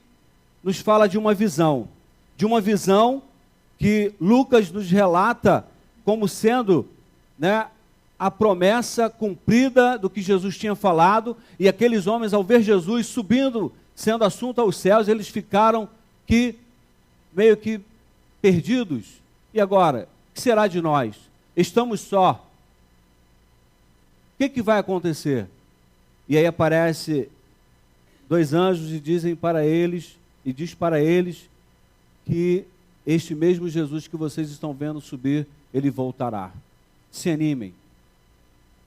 nos fala de uma visão que Lucas nos relata como sendo, né, a promessa cumprida do que Jesus tinha falado, e aqueles homens, ao ver Jesus subindo, sendo assunto aos céus, eles ficaram meio que perdidos. E agora, o que será de nós? Estamos só. O que vai acontecer? E aí aparece 2 anjos e diz para eles que este mesmo Jesus que vocês estão vendo subir, ele voltará. Se animem.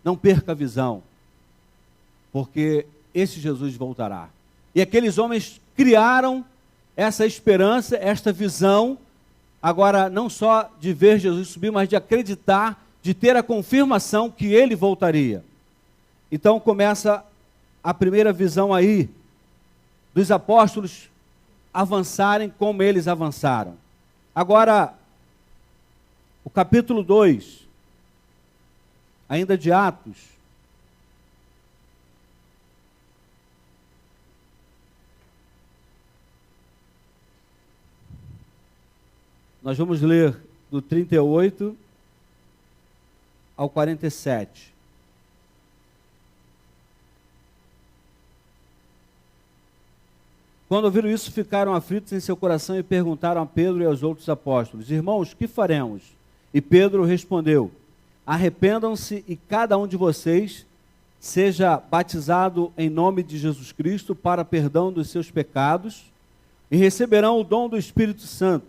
Não perca a visão, porque esse Jesus voltará. E aqueles homens criaram essa esperança, esta visão, agora não só de ver Jesus subir, mas de acreditar, de ter a confirmação que ele voltaria. Então começa a primeira visão aí, dos apóstolos avançarem como eles avançaram. Agora, o capítulo 2, ainda de Atos, nós vamos ler do 38 ao 47. Quando ouviram isso, ficaram aflitos em seu coração e perguntaram a Pedro e aos outros apóstolos: Irmãos, que faremos? E Pedro respondeu: Arrependam-se e cada um de vocês seja batizado em nome de Jesus Cristo para perdão dos seus pecados, e receberão o dom do Espírito Santo,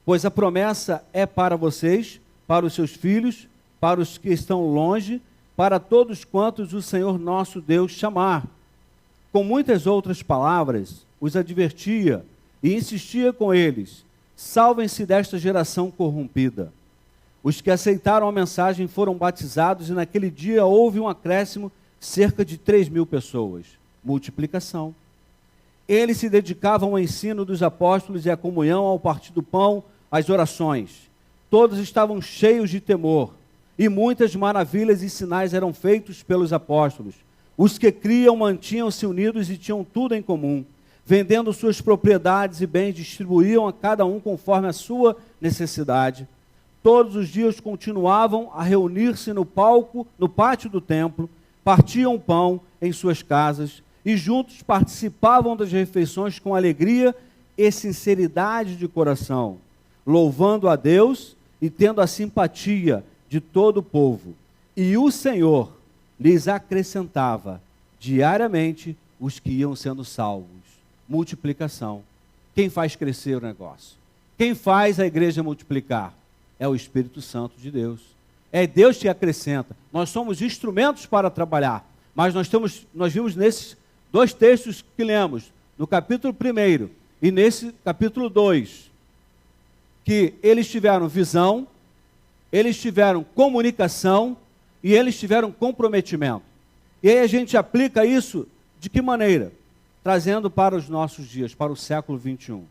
pois a promessa é para vocês, para os seus filhos, para os que estão longe, para todos quantos o Senhor nosso Deus chamar. Com muitas outras palavras, os advertia e insistia com eles: salvem-se desta geração corrompida. Os que aceitaram a mensagem foram batizados, e naquele dia houve um acréscimo, cerca de 3.000 pessoas. Multiplicação. Eles se dedicavam ao ensino dos apóstolos e à comunhão, ao partir do pão, às orações. Todos estavam cheios de temor, e muitas maravilhas e sinais eram feitos pelos apóstolos. Os que criam mantinham-se unidos e tinham tudo em comum. Vendendo suas propriedades e bens, distribuíam a cada um conforme a sua necessidade. Todos os dias continuavam a reunir-se no pátio do templo, partiam o pão em suas casas e juntos participavam das refeições com alegria e sinceridade de coração, louvando a Deus e tendo a simpatia de todo o povo. E o Senhor lhes acrescentava diariamente os que iam sendo salvos. Multiplicação. Quem faz crescer o negócio? Quem faz a igreja multiplicar? É o Espírito Santo de Deus. É Deus que acrescenta. Nós somos instrumentos para trabalhar. Mas nós vimos nesses 2 textos que lemos, no capítulo 1 e nesse capítulo 2, que eles tiveram visão, eles tiveram comunicação e eles tiveram comprometimento. E aí a gente aplica isso de que maneira? trazendo para os nossos dias, para o século 21.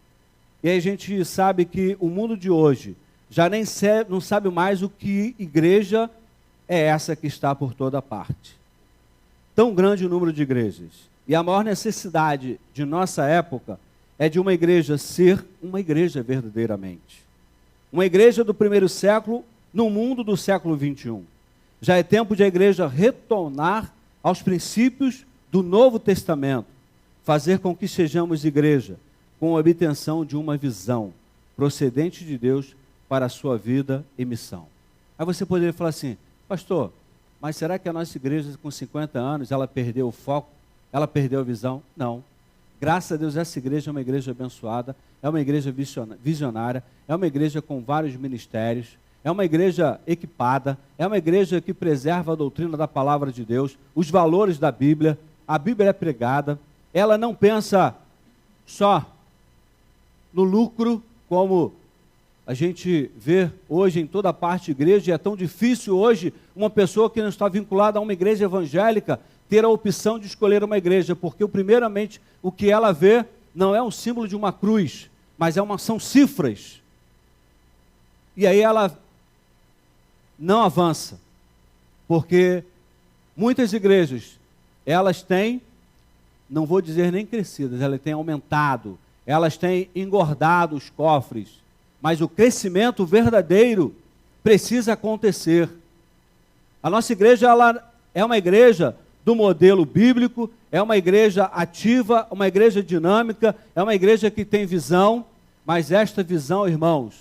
E aí a gente sabe que o mundo de hoje já não sabe mais o que igreja é essa que está por toda parte. Tão grande o número de igrejas. E a maior necessidade de nossa época é de uma igreja ser uma igreja verdadeiramente. Uma igreja do primeiro século no mundo do século 21. Já é tempo de a igreja retornar aos princípios do Novo Testamento, fazer com que sejamos igreja, com a obtenção de uma visão procedente de Deus para a sua vida e missão. Aí você poderia falar assim, pastor, mas será que a nossa igreja com 50 anos, ela perdeu o foco? Ela perdeu a visão? Não. Graças a Deus, essa igreja é uma igreja abençoada, é uma igreja visionária, é uma igreja com vários ministérios, é uma igreja equipada, é uma igreja que preserva a doutrina da palavra de Deus, os valores da Bíblia, a Bíblia é pregada, ela não pensa só no lucro, como a gente vê hoje em toda parte de igreja, e é tão difícil hoje uma pessoa que não está vinculada a uma igreja evangélica ter a opção de escolher uma igreja, porque primeiramente o que ela vê não é um símbolo de uma cruz, mas são cifras. E aí ela não avança, porque muitas igrejas, elas têm, não vou dizer nem crescidas, elas têm aumentado, elas têm engordado os cofres, mas o crescimento verdadeiro precisa acontecer. A nossa igreja, ela é uma igreja do modelo bíblico, é uma igreja ativa, uma igreja dinâmica, é uma igreja que tem visão, mas esta visão, irmãos,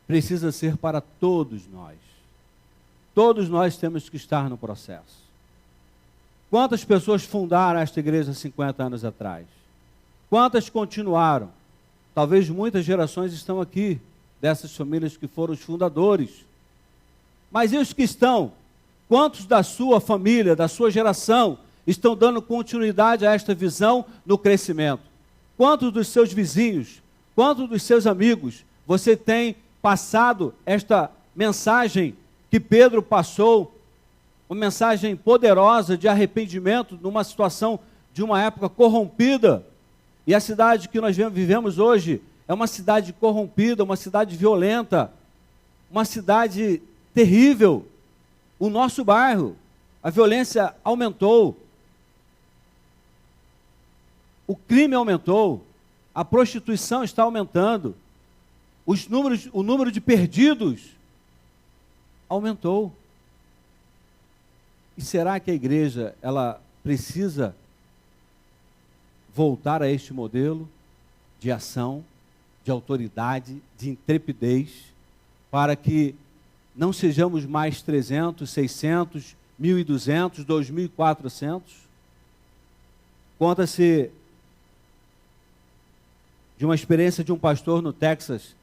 precisa ser para todos nós. Todos nós temos que estar no processo. Quantas pessoas fundaram esta igreja 50 anos atrás? Quantas continuaram? Talvez muitas gerações estão aqui, dessas famílias que foram os fundadores. Mas e os que estão? Quantos da sua família, da sua geração, estão dando continuidade a esta visão no crescimento? Quantos dos seus vizinhos, quantos dos seus amigos, você tem passado esta mensagem que Pedro passou, uma mensagem poderosa de arrependimento numa situação de uma época corrompida? E a cidade que nós vivemos hoje é uma cidade corrompida, uma cidade violenta, uma cidade terrível. O nosso bairro, a violência aumentou, o crime aumentou, a prostituição está aumentando, o número de perdidos aumentou. E será que a igreja, ela precisa voltar a este modelo de ação, de autoridade, de intrepidez, para que não sejamos mais 300, 600, 1.200, 2.400? Conta-se de uma experiência de um pastor no Texas,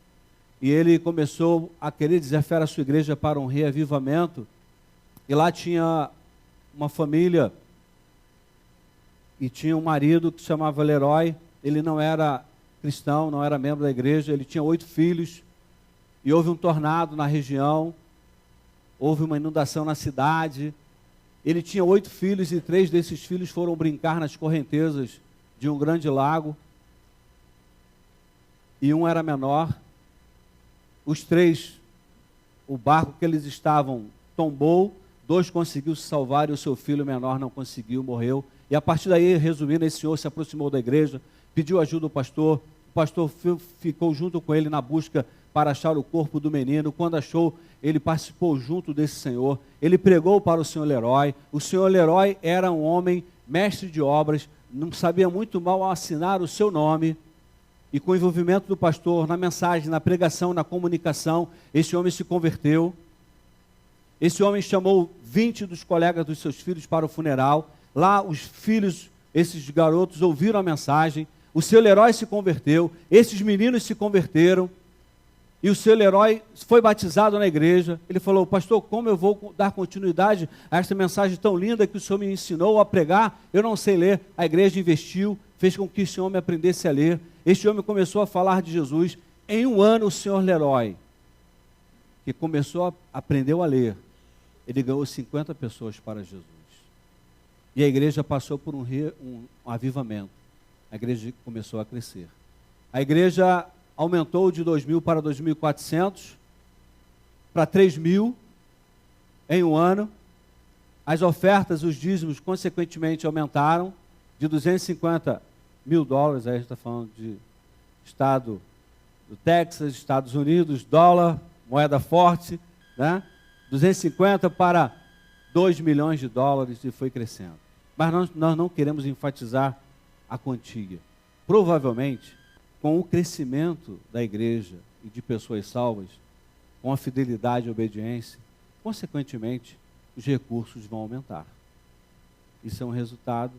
e ele começou a querer desafiar a sua igreja para um reavivamento, e lá tinha uma família, e tinha um marido que se chamava Leroy. Ele não era cristão, não era membro da igreja, ele tinha 8 filhos, e houve um tornado na região, houve uma inundação na cidade. Ele tinha 8 filhos, e 3 desses filhos foram brincar nas correntezas de um grande lago, e um era menor. Os 3, o barco que eles estavam tombou, 2 conseguiu se salvar, e o seu filho menor não conseguiu, morreu. E a partir daí, resumindo, esse senhor se aproximou da igreja, pediu ajuda ao pastor, o pastor ficou junto com ele na busca para achar o corpo do menino. Quando achou, ele participou junto desse senhor, ele pregou para o senhor Leroy. O senhor Leroy era um homem mestre de obras, não sabia muito mal assinar o seu nome, e com o envolvimento do pastor na mensagem, na pregação, na comunicação, esse homem se converteu. Esse homem chamou 20 dos colegas dos seus filhos para o funeral. Lá os filhos, esses garotos, ouviram a mensagem. O seu Leroy se converteu, esses meninos se converteram, e o seu Leroy foi batizado na igreja. Ele falou: pastor, como eu vou dar continuidade a esta mensagem tão linda que o senhor me ensinou a pregar? Eu não sei ler. A igreja investiu, fez com que esse homem aprendesse a ler. Este homem começou a falar de Jesus. Em um ano, o senhor Leroy, que aprendeu a ler, ele ganhou 50 pessoas para Jesus. E a igreja passou por um avivamento. A igreja começou a crescer. A igreja aumentou de 2.000 para 2.400, para 3.000 em um ano. As ofertas, os dízimos, consequentemente aumentaram de 250 mil dólares, aí a gente está falando de estado do Texas, Estados Unidos, dólar, moeda forte, né? 250 para 2 milhões de dólares e foi crescendo. Mas nós não queremos enfatizar a quantia. Provavelmente, com o crescimento da igreja e de pessoas salvas, com a fidelidade e obediência, consequentemente, os recursos vão aumentar. Isso é um resultado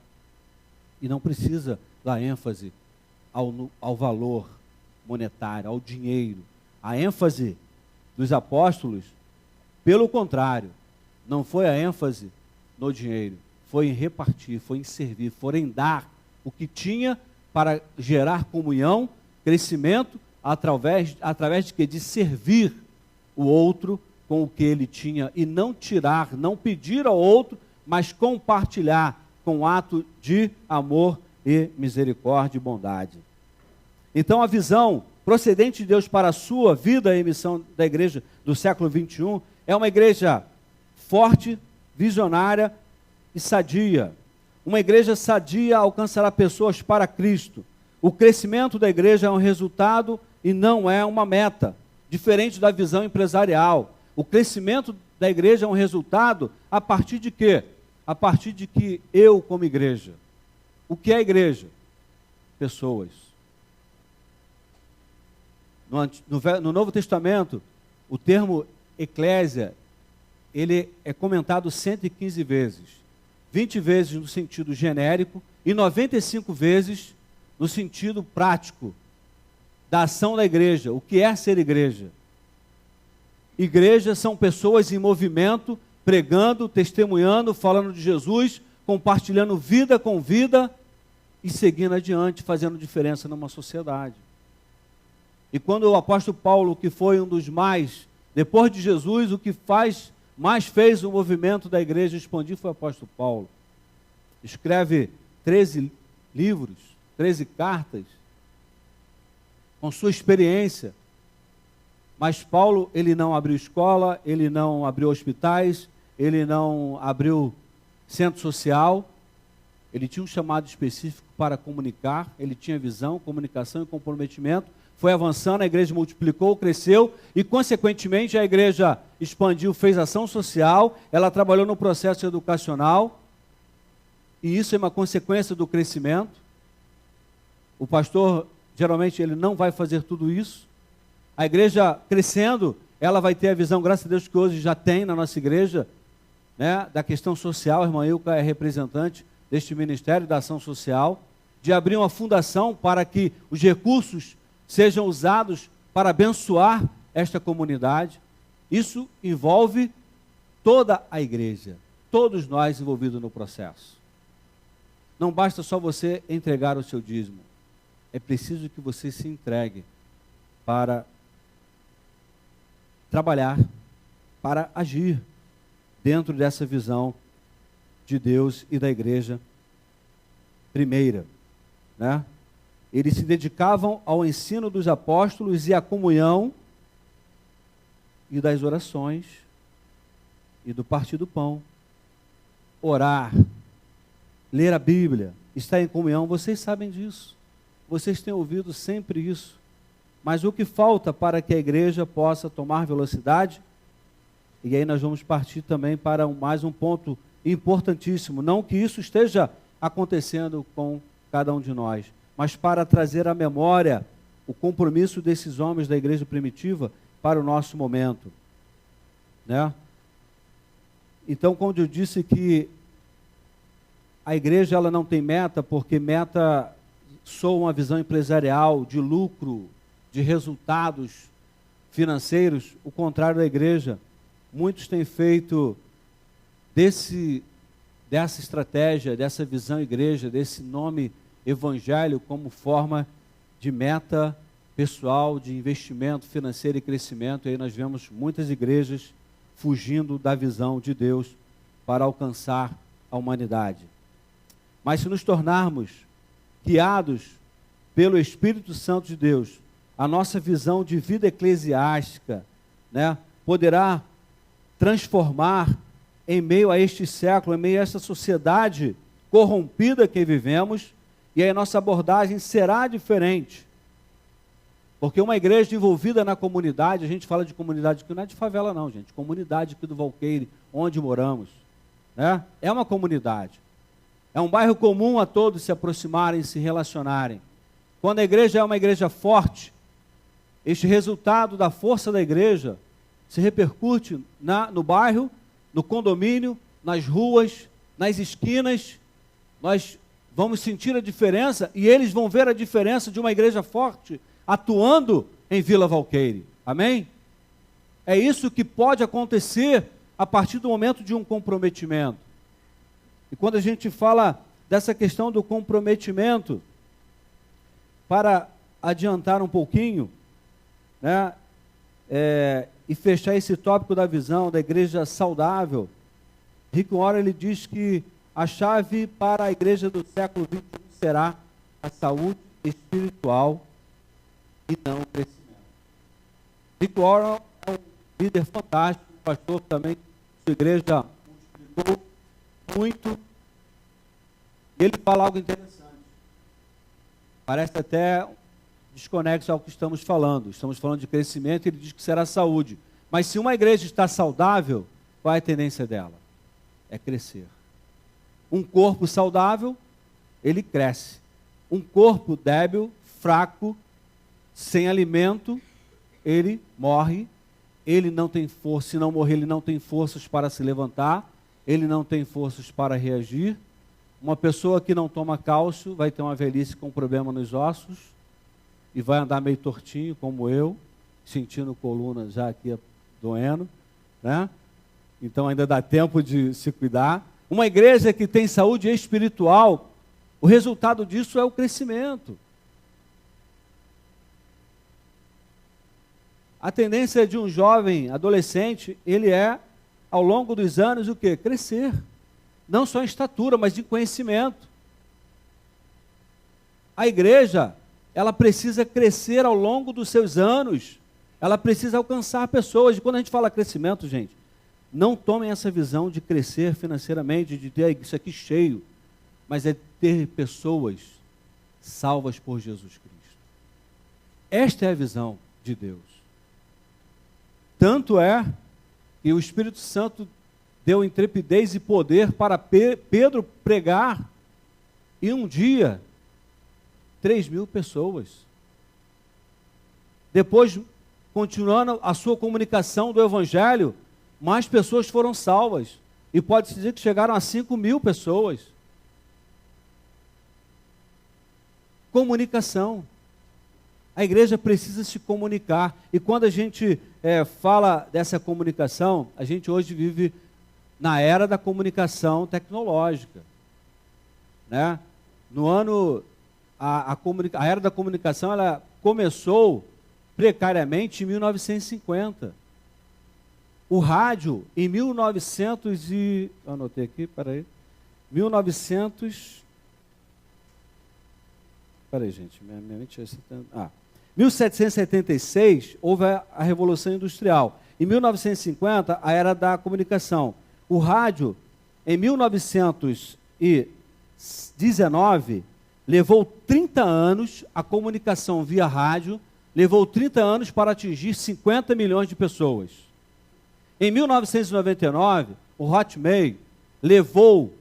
e não precisa dar ênfase ao valor monetário, ao dinheiro. A ênfase dos apóstolos, pelo contrário, não foi a ênfase no dinheiro, foi em repartir, foi em servir, foi em dar o que tinha para gerar comunhão, crescimento, através de quê? De servir o outro com o que ele tinha e não tirar, não pedir ao outro, mas compartilhar com ato de amor e misericórdia e bondade. Então a visão procedente de Deus para a sua vida e missão da igreja do século 21 é uma igreja forte, visionária e sadia. Uma igreja sadia alcançará pessoas para Cristo. O crescimento da igreja é um resultado e não é uma meta, diferente da visão empresarial. O crescimento da igreja é um resultado a partir de quê? A partir de que eu, como igreja. O que é a igreja? Pessoas. No Novo Testamento, o termo eclésia, ele é comentado 115 vezes. 20 vezes no sentido genérico e 95 vezes no sentido prático da ação da igreja. O que é ser igreja? Igrejas são pessoas em movimento, pregando, testemunhando, falando de Jesus, compartilhando vida com vida e seguindo adiante, fazendo diferença numa sociedade. E quando o apóstolo Paulo, que foi um dos mais, depois de Jesus, o que mais fez o movimento da igreja expandir foi o apóstolo Paulo. Escreve 13 livros, 13 cartas, com sua experiência. Mas Paulo, ele não abriu escola, ele não abriu hospitais, ele não abriu centro social. Ele tinha um chamado específico para comunicar, ele tinha visão, comunicação e comprometimento. Foi avançando, a igreja multiplicou, cresceu e, consequentemente, a igreja expandiu, fez ação social, ela trabalhou no processo educacional e isso é uma consequência do crescimento. O pastor, geralmente, ele não vai fazer tudo isso. A igreja crescendo, ela vai ter a visão, graças a Deus, que hoje já tem na nossa igreja, né, da questão social. A irmã Ilka é representante deste Ministério da Ação Social, de abrir uma fundação para que os recursos sejam usados para abençoar esta comunidade. Isso envolve toda a igreja, todos nós envolvidos no processo. Não basta só você entregar o seu dízimo, é preciso que você se entregue para trabalhar, para agir dentro dessa visão de Deus e da igreja primeira, né? Eles se dedicavam ao ensino dos apóstolos e à comunhão e das orações e do partir do pão. Orar, ler a Bíblia, estar em comunhão, vocês sabem disso. Vocês têm ouvido sempre isso. Mas o que falta para que a igreja possa tomar velocidade? E aí nós vamos partir também para mais um ponto importantíssimo. Não que isso esteja acontecendo com cada um de nós, mas para trazer à memória o compromisso desses homens da igreja primitiva para o nosso momento, né? Então, quando eu disse que a igreja ela não tem meta, porque meta soa uma visão empresarial, de lucro, de resultados financeiros, o contrário da igreja. Muitos têm feito dessa estratégia, dessa visão igreja, desse nome evangelho como forma de meta pessoal, de investimento financeiro e crescimento. E aí nós vemos muitas igrejas fugindo da visão de Deus para alcançar a humanidade. Mas se nos tornarmos guiados pelo Espírito Santo de Deus, a nossa visão de vida eclesiástica, né, poderá transformar em meio a este século, em meio a esta sociedade corrompida que vivemos, e aí a nossa abordagem será diferente. Porque uma igreja envolvida na comunidade, a gente fala de comunidade aqui, não é de favela não, gente, comunidade aqui do Valqueire, onde moramos, né? É uma comunidade. É um bairro comum a todos se aproximarem, se relacionarem. Quando a igreja é uma igreja forte, este resultado da força da igreja se repercute no bairro, no condomínio, nas ruas, nas esquinas. Nós vamos sentir a diferença e eles vão ver a diferença de uma igreja forte atuando em Vila Valqueire. Amém? É isso que pode acontecer a partir do momento de um comprometimento. E quando a gente fala dessa questão do comprometimento, para adiantar um pouquinho, né, e fechar esse tópico da visão da igreja saudável, Rick Warren ele diz que a chave para a igreja do século XXI será a saúde espiritual e não o crescimento. Rick Warren é um líder fantástico, um pastor também, sua igreja multiplicou muito. Ele fala algo interessante. Parece até desconexo ao que estamos falando. Estamos falando de crescimento e ele diz que será saúde. Mas se uma igreja está saudável, qual é a tendência dela? É crescer. Um corpo saudável, ele cresce. Um corpo débil, fraco, sem alimento, ele morre. Ele não tem força, se não morrer, ele não tem forças para se levantar. Ele não tem forças para reagir. Uma pessoa que não toma cálcio vai ter uma velhice com problema nos ossos e vai andar meio tortinho, como eu, sentindo coluna já aqui doendo, né? Então ainda dá tempo de se cuidar. Uma igreja que tem saúde espiritual, o resultado disso é o crescimento. A tendência de um jovem adolescente, ele é, ao longo dos anos, o quê? Crescer. Não só em estatura, mas em conhecimento. A igreja, ela precisa crescer ao longo dos seus anos. Ela precisa alcançar pessoas. E quando a gente fala crescimento, gente, não tomem essa visão de crescer financeiramente, de ter isso aqui cheio, mas é ter pessoas salvas por Jesus Cristo. Esta é a visão de Deus. Tanto é que o Espírito Santo deu intrepidez e poder para Pedro pregar, e um dia, 3.000 pessoas. Depois, continuando a sua comunicação do Evangelho, mais pessoas foram salvas. E pode-se dizer que chegaram a 5.000 pessoas. Comunicação. A igreja precisa se comunicar. E quando a gente fala dessa comunicação, a gente hoje vive na era da comunicação tecnológica, né? No ano, a era da comunicação, ela começou precariamente em 1950. O rádio, em 1900 e... Eu anotei aqui, peraí. 1776, houve a Revolução Industrial. Em 1950, a era da comunicação. O rádio, em 1919, levou 30 anos, a comunicação via rádio, levou 30 anos para atingir 50 milhões de pessoas. Em 1999, o Hotmail levou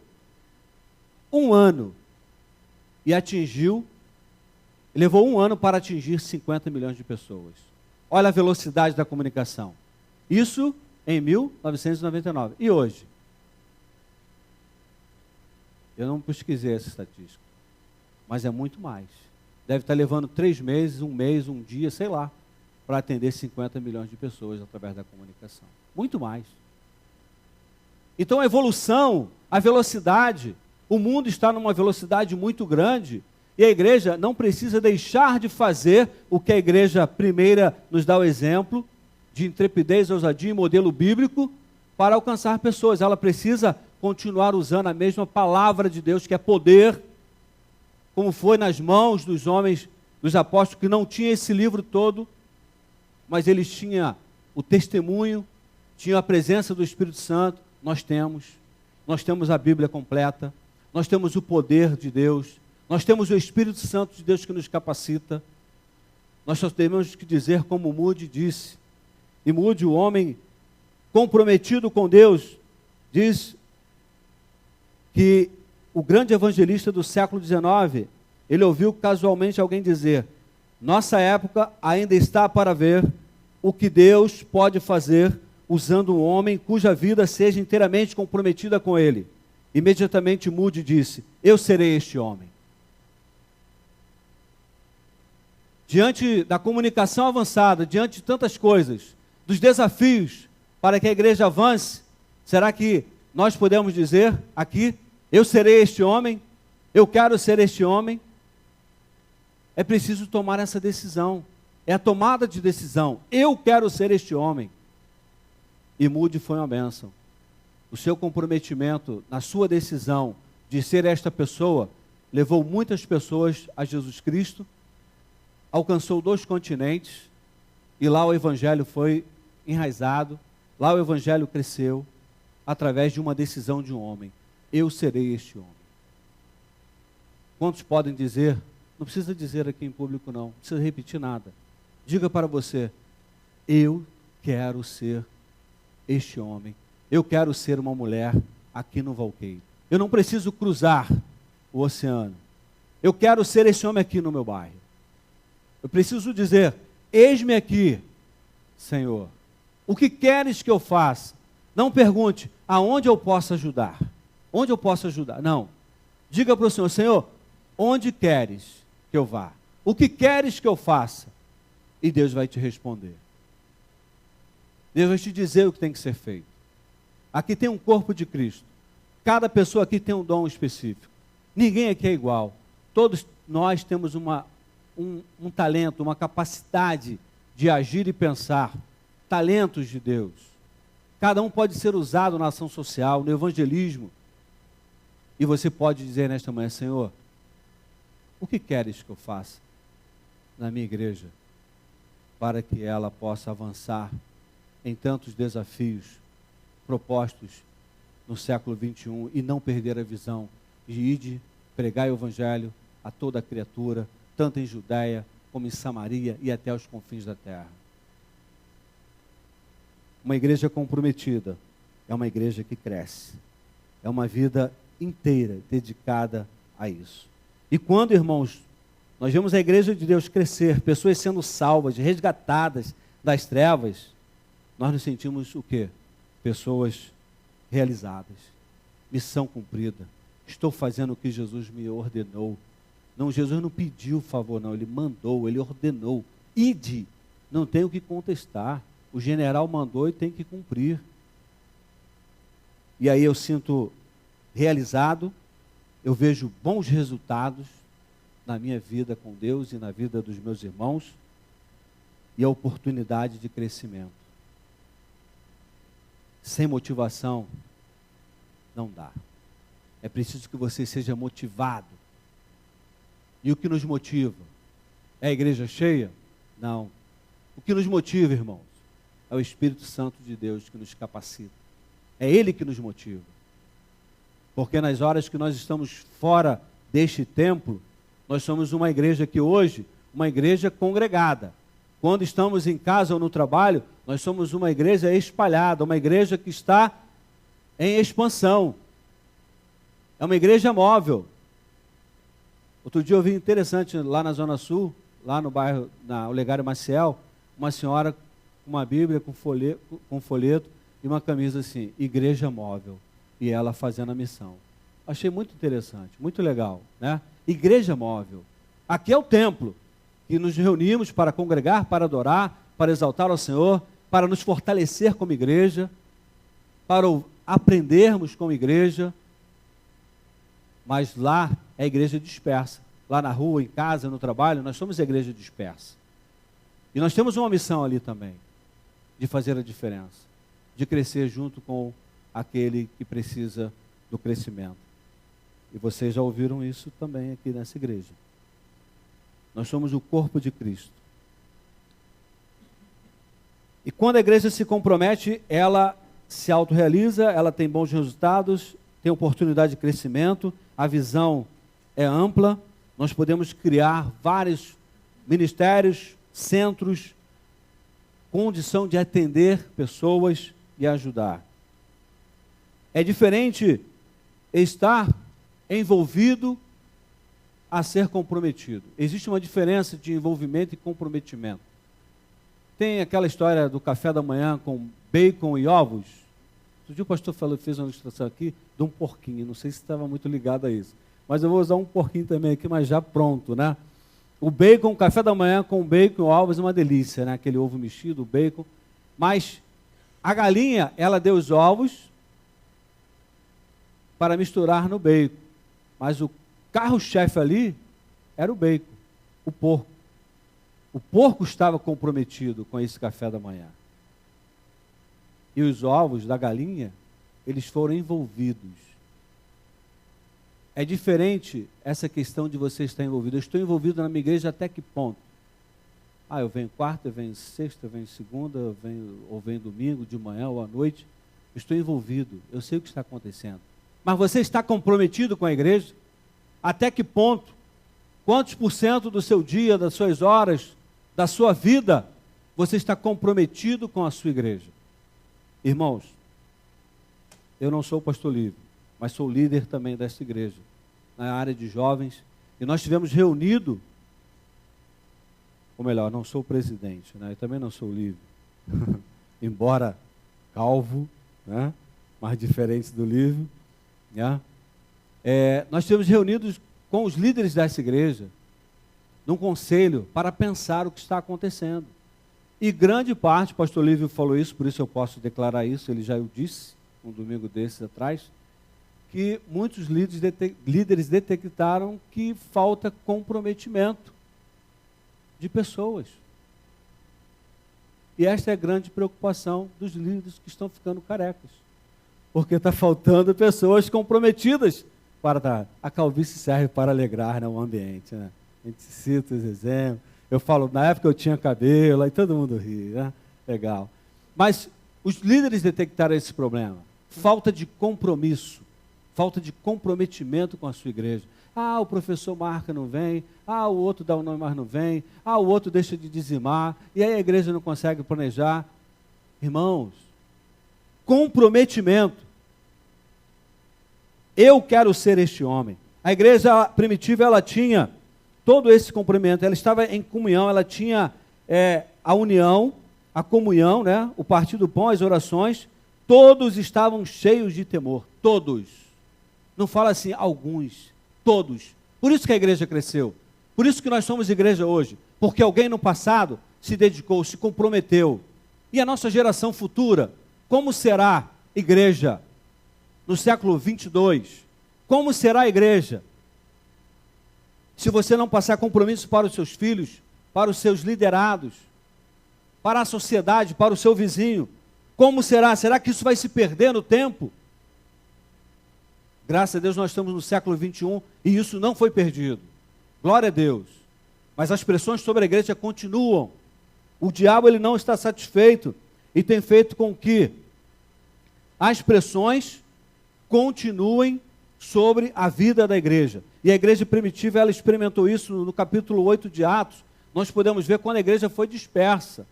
1 ano e levou 1 ano para atingir 50 milhões de pessoas. Olha a velocidade da comunicação. Isso em 1999. E hoje? Eu não pesquisei essa estatística, mas é muito mais. Deve estar levando 3 meses, 1 mês, 1 dia, sei lá, para atender 50 milhões de pessoas através da comunicação. Muito mais. Então a evolução, a velocidade, o mundo está numa velocidade muito grande e a igreja não precisa deixar de fazer o que a igreja primeira nos dá o exemplo, de intrepidez, ousadia e modelo bíblico para alcançar pessoas. Ela precisa continuar usando a mesma palavra de Deus, que é poder, como foi nas mãos dos homens, dos apóstolos, que não tinha esse livro todo, mas eles tinham o testemunho, tinham a presença do Espírito Santo. Nós temos a Bíblia completa, nós temos o poder de Deus, nós temos o Espírito Santo de Deus que nos capacita. Nós só temos que dizer como Moody disse, e Moody, o homem comprometido com Deus, diz que o grande evangelista do século XIX, ele ouviu casualmente alguém dizer: nossa época ainda está para ver o que Deus pode fazer usando um homem cuja vida seja inteiramente comprometida com Ele. Imediatamente Moody disse: eu serei este homem. Diante da comunicação avançada, diante de tantas coisas, dos desafios para que a igreja avance, será que nós podemos dizer aqui: eu serei este homem, eu quero ser este homem? É preciso tomar essa decisão, é a tomada de decisão. Eu quero ser este homem. E Moody foi uma bênção. O seu comprometimento na sua decisão de ser esta pessoa levou muitas pessoas a Jesus Cristo, alcançou 2 continentes, e lá o evangelho foi enraizado, lá o evangelho cresceu, através de uma decisão de um homem: eu serei este homem. Quantos podem dizer? Não precisa dizer aqui em público não, não precisa repetir nada. Diga para você: eu quero ser este homem, eu quero ser uma mulher aqui no Valqueiro. Eu não preciso cruzar o oceano, eu quero ser esse homem aqui no meu bairro. Eu preciso dizer: eis-me aqui, Senhor, o que queres que eu faça? Não pergunte aonde eu posso ajudar, onde eu posso ajudar, não. Diga para o Senhor: Senhor, onde queres que eu vá? O que queres que eu faça? E Deus vai te responder. Deus vai te dizer o que tem que ser feito. Aqui tem um corpo de Cristo. Cada pessoa aqui tem um dom específico. Ninguém aqui é igual. Todos nós temos um talento, uma capacidade de agir e pensar. Talentos de Deus. Cada um pode ser usado na ação social, no evangelismo. E você pode dizer nesta manhã: Senhor, o que queres que eu faça na minha igreja para que ela possa avançar em tantos desafios propostos no século 21 e não perder a visão de ir pregar o evangelho a toda criatura, tanto em Judeia como em Samaria e até os confins da terra. Uma igreja comprometida é uma igreja que cresce. É uma vida inteira dedicada a isso. E quando, irmãos, nós vemos a igreja de Deus crescer, pessoas sendo salvas, resgatadas das trevas, nós nos sentimos o quê? Pessoas realizadas. Missão cumprida. Estou fazendo o que Jesus me ordenou. Não, Jesus não pediu favor, não. Ele mandou, ele ordenou. Ide. Não tem o que contestar. O general mandou e tem que cumprir. E aí eu sinto realizado, eu vejo bons resultados na minha vida com Deus e na vida dos meus irmãos, e a oportunidade de crescimento. Sem motivação, não dá. É preciso que você seja motivado. E o que nos motiva? É a igreja cheia? Não. O que nos motiva, irmãos, é o Espírito Santo de Deus que nos capacita. É Ele que nos motiva. Porque nas horas que nós estamos fora deste templo, nós somos uma igreja que hoje, uma igreja congregada. Quando estamos em casa ou no trabalho, nós somos uma igreja espalhada, uma igreja que está em expansão. É uma igreja móvel. Outro dia eu vi interessante lá na Zona Sul, lá no bairro, na Olegário Maciel, uma senhora com uma Bíblia, com folheto e uma camisa assim, Igreja Móvel, e ela fazendo a missão. Achei muito interessante, muito legal, né? Igreja Móvel. Aqui é o templo, que nos reunimos para congregar, para adorar, para exaltar ao Senhor, para nos fortalecer como igreja, para aprendermos como igreja. Mas lá é a igreja dispersa. Lá na rua, em casa, no trabalho, nós somos a igreja dispersa. E nós temos uma missão ali também, de fazer a diferença, de crescer junto com aquele que precisa do crescimento. E vocês já ouviram isso também aqui nessa igreja. Nós somos o corpo de Cristo. E quando a igreja se compromete, ela se autorrealiza, ela tem bons resultados, tem oportunidade de crescimento, a visão é ampla, nós podemos criar vários ministérios, centros, condição de atender pessoas e ajudar. É diferente estar envolvido a ser comprometido. Existe uma diferença de envolvimento e comprometimento. Tem aquela história do café da manhã com bacon e ovos. Outro dia o pastor fez uma ilustração aqui de um porquinho. Não sei se estava muito ligado a isso. Mas eu vou usar um porquinho também aqui, mas já pronto, né? O bacon, o café da manhã com bacon e ovos é uma delícia, né? Aquele ovo mexido, o bacon. Mas a galinha, ela deu os ovos para misturar no bacon. Mas o carro-chefe ali era o bacon, o porco. O porco estava comprometido com esse café da manhã. E os ovos da galinha, eles foram envolvidos. É diferente essa questão de você estar envolvido. Eu estou envolvido na minha igreja até que ponto? Eu venho quarta, eu venho sexta, eu venho segunda, ou venho domingo, de manhã ou à noite. Eu estou envolvido, eu sei o que está acontecendo. Mas você está comprometido com a igreja? Até que ponto? Quantos por cento do seu dia, das suas horas, da sua vida, você está comprometido com a sua igreja? Irmãos, eu não sou o pastor Lívio, mas sou líder também dessa igreja, na área de jovens, e nós tivemos reunido, ou melhor, não sou o presidente, né? Eu também não sou o Lívio, embora calvo, né? Mas diferente do Lívio, né? Nós tivemos reunidos com os líderes dessa igreja, num conselho, para pensar o que está acontecendo. E grande parte, o pastor Lívio falou isso, por isso eu posso declarar isso, ele já o disse, um domingo desses atrás, que muitos líderes detectaram que falta comprometimento de pessoas. E esta é a grande preocupação dos líderes que estão ficando carecas. Porque está faltando pessoas comprometidas para dar. A calvície serve para alegrar, né, o ambiente, né? A gente cita os exemplos. Eu falo, na época eu tinha cabelo, aí todo mundo ri, né? Legal. Mas os líderes detectaram esse problema. Falta de compromisso, falta de comprometimento com a sua igreja. O professor marca, não vem. O outro dá o nome, mas não vem. O outro deixa de dizimar. E aí a igreja não consegue planejar. Irmãos, comprometimento. Eu quero ser este homem. A igreja primitiva, ela tinha todo esse comprometimento, ela estava em comunhão, ela tinha a união, a comunhão, né? O partir do pão, as orações, todos estavam cheios de temor, todos. Não fala assim, alguns, todos. Por isso que a igreja cresceu, por isso que nós somos igreja hoje, porque alguém no passado se dedicou, se comprometeu. E a nossa geração futura, como será igreja no século 22? Como será a igreja? Se você não passar compromisso para os seus filhos, para os seus liderados, para a sociedade, para o seu vizinho, como será? Será que isso vai se perder no tempo? Graças a Deus nós estamos no século 21 e isso não foi perdido. Glória a Deus. Mas as pressões sobre a igreja continuam. O diabo ele não está satisfeito e tem feito com que as pressões continuem sobre a vida da igreja. E a igreja primitiva, ela experimentou isso no capítulo 8 de Atos. Nós podemos ver quando a igreja foi dispersa.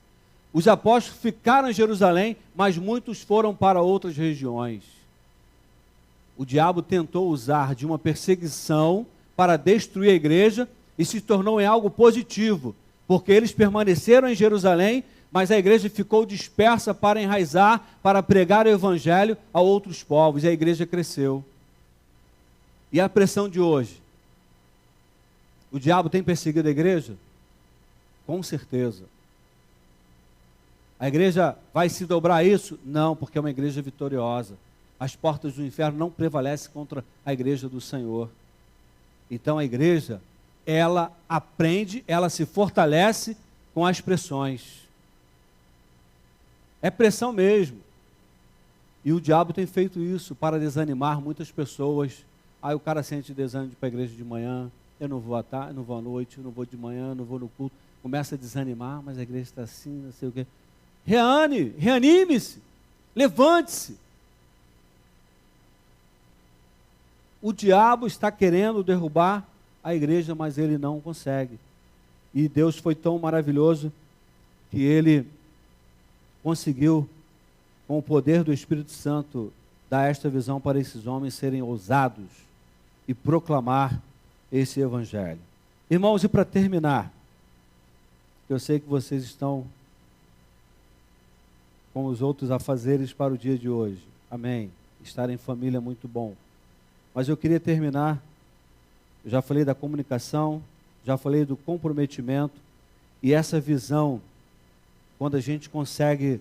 Os apóstolos ficaram em Jerusalém, mas muitos foram para outras regiões. O diabo tentou usar de uma perseguição para destruir a igreja e se tornou em algo positivo, porque eles permaneceram em Jerusalém, mas a igreja ficou dispersa para enraizar, para pregar o evangelho a outros povos, e a igreja cresceu. E a pressão de hoje? O diabo tem perseguido a igreja? Com certeza. A igreja vai se dobrar a isso? Não, porque é uma igreja vitoriosa. As portas do inferno não prevalecem contra a igreja do Senhor. Então a igreja, ela aprende, ela se fortalece com as pressões. É pressão mesmo. E o diabo tem feito isso para desanimar muitas pessoas. Aí o cara sente desânimo de ir para a igreja de manhã, eu não vou à tarde, não vou à noite, eu não vou de manhã, não vou no culto. Começa a desanimar, mas a igreja está assim, não sei o quê. Reanime-se, levante-se. O diabo está querendo derrubar a igreja, mas ele não consegue. E Deus foi tão maravilhoso que ele conseguiu, com o poder do Espírito Santo, dar esta visão para esses homens serem ousados e proclamar esse evangelho. Irmãos, e para terminar, eu sei que vocês estão com os outros afazeres para o dia de hoje. Amém. Estar em família é muito bom. Mas eu queria terminar, eu já falei da comunicação, já falei do comprometimento, e essa visão, quando a gente consegue,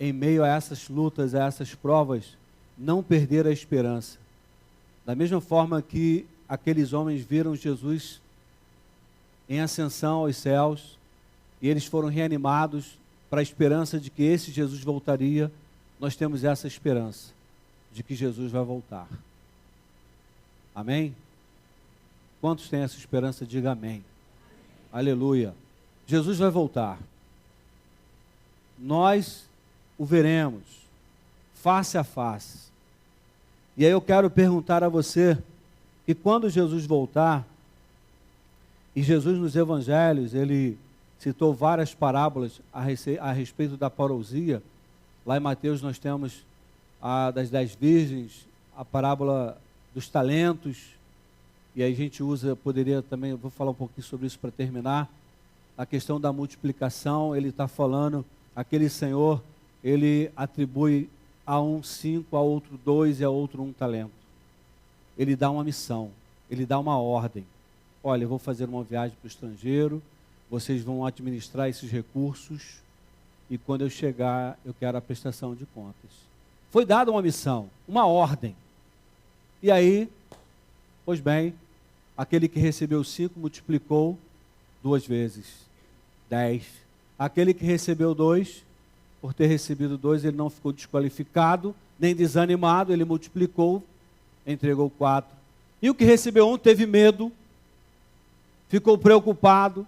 em meio a essas lutas, a essas provas, não perder a esperança. Da mesma forma que aqueles homens viram Jesus em ascensão aos céus, e eles foram reanimados para a esperança de que esse Jesus voltaria, nós temos essa esperança de que Jesus vai voltar. Amém? Quantos têm essa esperança? Diga amém. Aleluia. Jesus vai voltar. Nós o veremos face a face. E aí eu quero perguntar a você que quando Jesus voltar, e Jesus nos evangelhos, ele citou várias parábolas a respeito da parousia. Lá em Mateus nós temos a das 10 virgens, a parábola dos talentos, e aí a gente usa, poderia também, eu vou falar um pouquinho sobre isso para terminar, a questão da multiplicação. Ele está falando, aquele senhor, ele atribui a um 5, a outro 2 e a outro 1 talento. Ele dá uma missão, ele dá uma ordem. Olha, eu vou fazer uma viagem para o estrangeiro, vocês vão administrar esses recursos, e quando eu chegar, eu quero a prestação de contas. Foi dada uma missão, uma ordem. E aí, pois bem, aquele que recebeu 5 multiplicou 2 vezes, 10. Aquele que recebeu 2, por ter recebido 2, ele não ficou desqualificado, nem desanimado, ele multiplicou, entregou 4. E o que recebeu 1 teve medo, ficou preocupado,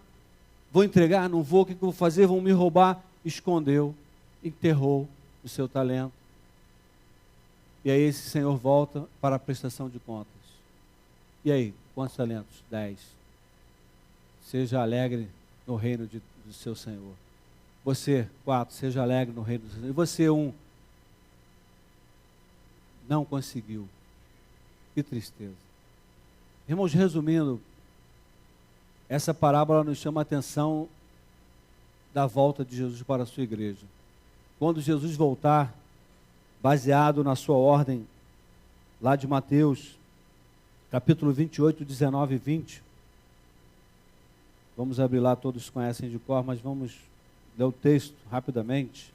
vou entregar, não vou, o que eu vou fazer, vão me roubar, escondeu, enterrou o seu talento. E aí esse senhor volta para a prestação de contas. E aí, quantos talentos? 10. Seja alegre no reino do seu Senhor. Você, 4, seja alegre no reino do Senhor. E você, 1, não conseguiu. Que tristeza. Irmãos, resumindo, essa parábola nos chama a atenção da volta de Jesus para a sua igreja. Quando Jesus voltar, baseado na sua ordem, lá de Mateus, capítulo 28, 19 e 20. Vamos abrir lá, todos conhecem de cor, mas vamos ler o texto rapidamente.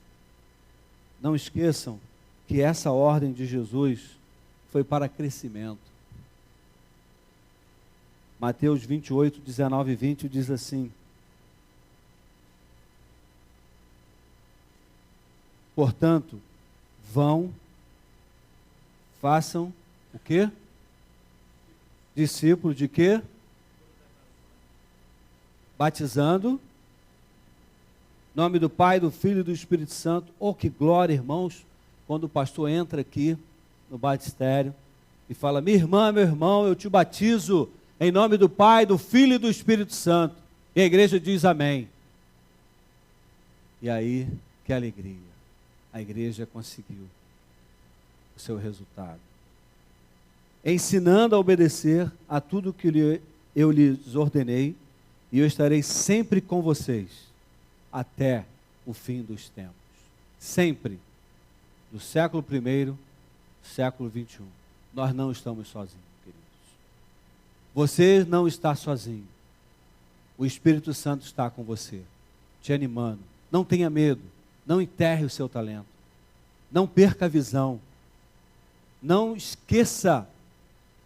Não esqueçam que essa ordem de Jesus foi para crescimento. Mateus 28, 19 e 20 diz assim: portanto, vão, façam o quê? Discípulo de quê? Batizando, em nome do Pai, do Filho e do Espírito Santo. Oh, que glória, irmãos, quando o pastor entra aqui no batistério e fala: minha irmã, meu irmão, eu te batizo em nome do Pai, do Filho e do Espírito Santo. E a igreja diz amém. E aí, que alegria. A igreja conseguiu o seu resultado. Ensinando a obedecer a tudo que eu lhes ordenei, e eu estarei sempre com vocês, até o fim dos tempos. Sempre. Do século I, século XXI. Nós não estamos sozinhos, queridos. Você não está sozinho. O Espírito Santo está com você, te animando. Não tenha medo. Não enterre o seu talento. Não perca a visão. Não esqueça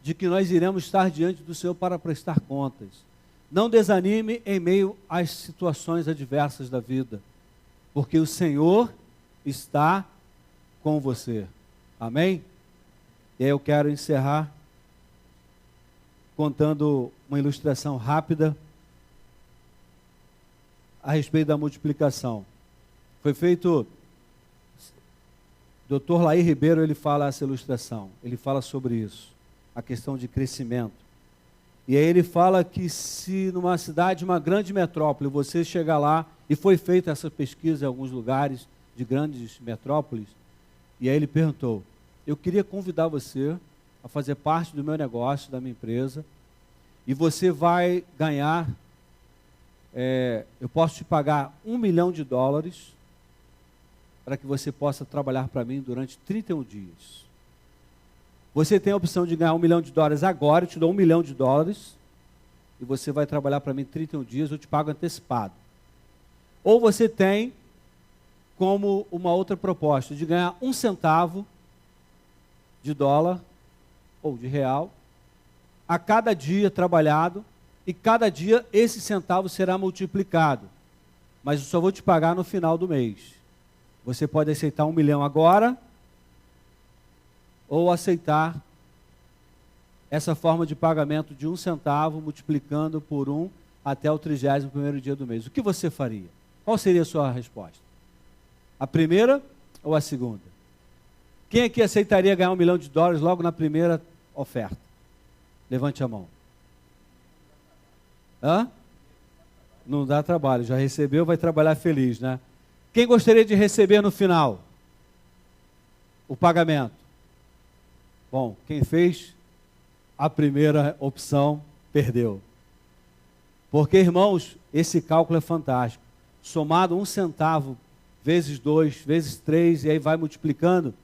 de que nós iremos estar diante do Senhor para prestar contas. Não desanime em meio às situações adversas da vida, porque o Senhor está com você. Amém? E aí eu quero encerrar contando uma ilustração rápida a respeito da multiplicação. Foi feito, Dr. Laí Ribeiro, ele fala essa ilustração, ele fala sobre isso, a questão de crescimento. E aí ele fala que se numa cidade, uma grande metrópole, você chegar lá, e foi feita essa pesquisa em alguns lugares de grandes metrópoles, e aí ele perguntou, eu queria convidar você a fazer parte do meu negócio, da minha empresa, e você vai ganhar, eu posso te pagar $1 milhão para que você possa trabalhar para mim durante 31 dias. Você tem a opção de ganhar $1 milhão agora, eu te dou $1 milhão e você vai trabalhar para mim 31 dias, eu te pago antecipado. Ou você tem como uma outra proposta de ganhar 1 centavo de dólar ou de real a cada dia trabalhado, e cada dia esse centavo será multiplicado. Mas eu só vou te pagar no final do mês. Você pode aceitar $1 milhão agora, ou aceitar essa forma de pagamento de 1 centavo, multiplicando por 1 até o 31º dia do mês. O que você faria? Qual seria a sua resposta? A primeira ou a segunda? Quem aqui aceitaria ganhar $1 milhão logo na primeira oferta? Levante a mão. Hã? Não dá trabalho, já recebeu, vai trabalhar feliz, né? Quem gostaria de receber no final o pagamento? Bom, quem fez a primeira opção perdeu. Porque, irmãos, esse cálculo é fantástico. Somado 1 centavo vezes 2, vezes 3, e aí vai multiplicando,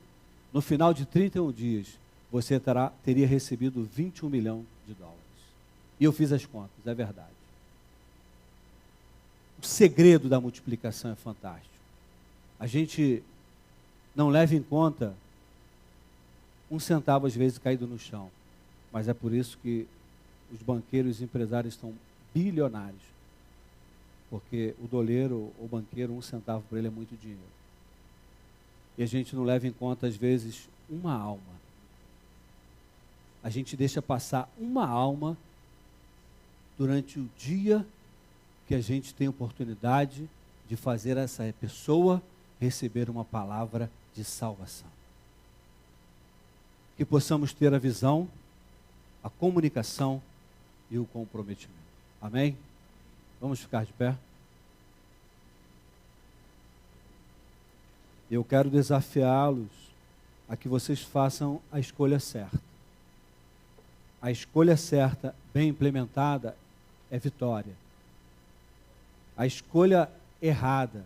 no final de 31 dias, você teria recebido $21 milhões. E eu fiz as contas, é verdade. O segredo da multiplicação é fantástico. A gente não leva em conta 1 centavo às vezes caído no chão, mas é por isso que os banqueiros e os empresários estão bilionários, porque o doleiro ou banqueiro, 1 centavo para ele é muito dinheiro. E a gente não leva em conta às vezes uma alma. A gente deixa passar uma alma durante o dia que a gente tem oportunidade de fazer essa pessoa receber uma palavra de salvação. Que possamos ter a visão, a comunicação e o comprometimento. Amém? Vamos ficar de pé? Eu quero desafiá-los a que vocês façam a escolha certa. A escolha certa, bem implementada, é vitória. A escolha errada,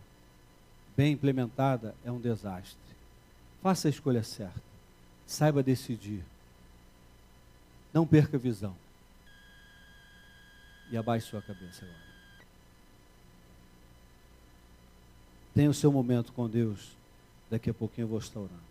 bem implementada, é um desastre. Faça a escolha certa. Saiba decidir. Não perca a visão. E abaixe sua cabeça agora. Tenha o seu momento com Deus. Daqui a pouquinho eu vou estar orando.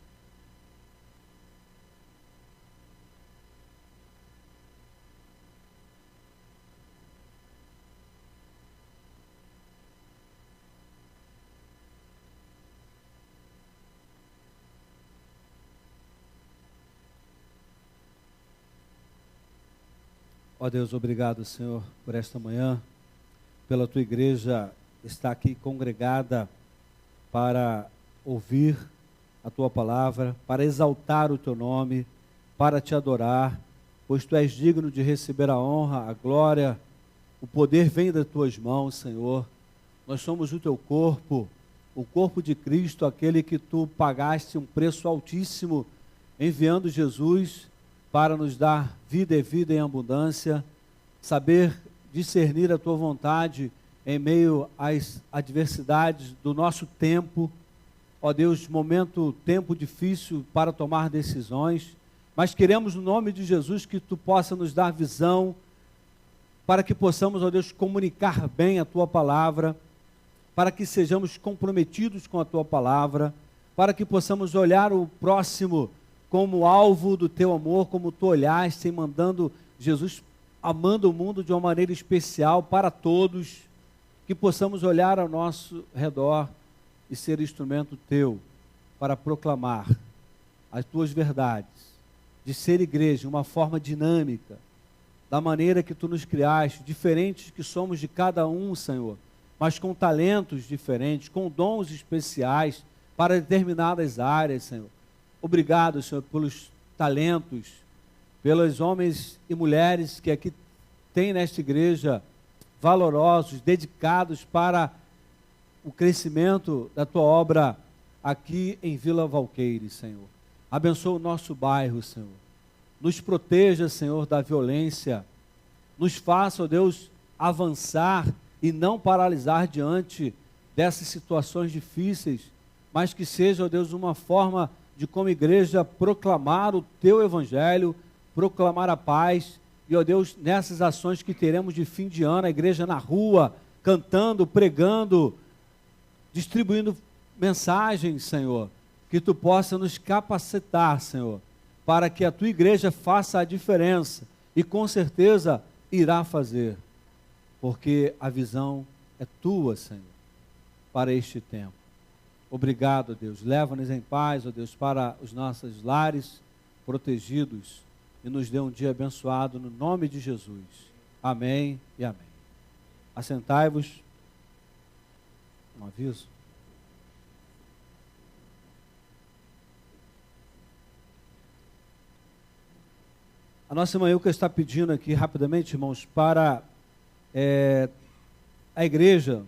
Ó Deus, obrigado, Senhor, por esta manhã, pela Tua igreja estar aqui congregada para ouvir a Tua palavra, para exaltar o Teu nome, para Te adorar, pois Tu és digno de receber a honra, a glória, o poder vem das Tuas mãos, Senhor. Nós somos o Teu corpo, o corpo de Cristo, aquele que Tu pagaste um preço altíssimo, enviando Jesus para nos dar vida e vida em abundância, saber discernir a Tua vontade em meio às adversidades do nosso tempo. Ó Deus, tempo difícil para tomar decisões, mas queremos no nome de Jesus que Tu possa nos dar visão, para que possamos, ó Deus, comunicar bem a Tua palavra, para que sejamos comprometidos com a Tua palavra, para que possamos olhar o próximo como alvo do Teu amor, como Tu olhaste, mandando Jesus, amando o mundo de uma maneira especial para todos, que possamos olhar ao nosso redor e ser instrumento Teu, para proclamar as tuas verdades, de ser igreja, uma forma dinâmica, da maneira que tu nos criaste, diferentes que somos de cada um, Senhor, mas com talentos diferentes, com dons especiais para determinadas áreas, Senhor. Obrigado, Senhor, pelos talentos, pelos homens e mulheres que aqui tem nesta igreja, valorosos, dedicados para o crescimento da tua obra aqui em Vila Valqueire, Senhor. Abençoa o nosso bairro, Senhor. Nos proteja, Senhor, da violência. Nos faça, ó Deus, avançar e não paralisar diante dessas situações difíceis, mas que seja, ó Deus, uma forma de, como igreja, proclamar o teu evangelho, proclamar a paz. E, ó Deus, nessas ações que teremos de fim de ano, a igreja na rua, cantando, pregando, distribuindo mensagens, Senhor, que tu possa nos capacitar, Senhor, para que a tua igreja faça a diferença, e com certeza irá fazer, porque a visão é tua, Senhor, para este tempo. Obrigado, Deus. Leva-nos em paz, ó Deus, para os nossos lares protegidos, e nos dê um dia abençoado no nome de Jesus. Amém e amém. Assentai-vos. Um aviso. A nossa irmã Ilka está pedindo aqui rapidamente, irmãos, para a igreja,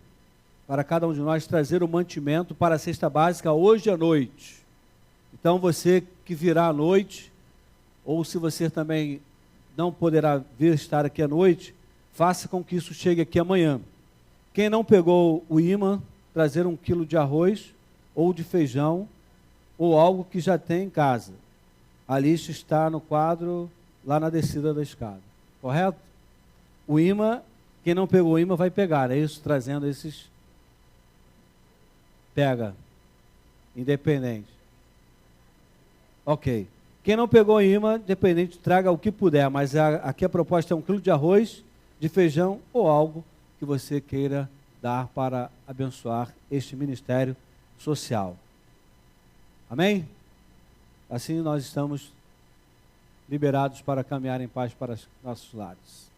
para cada um de nós, trazer o mantimento para a cesta básica hoje à noite. Então, você que virá à noite, ou se você também não poderá vir estar aqui à noite, faça com que isso chegue aqui amanhã. Quem não pegou o imã, trazer 1 quilo de arroz, ou de feijão, ou algo que já tem em casa. A lista está no quadro, lá na descida da escada. Correto? O imã, quem não pegou o imã vai pegar, é isso? Trazendo esses... Pega. Independente. Ok. Quem não pegou o imã, independente, traga o que puder, mas aqui a proposta é 1 quilo de arroz, de feijão ou algo que você queira dar para abençoar este ministério social. Amém? Assim nós estamos liberados para caminhar em paz para nossos lares.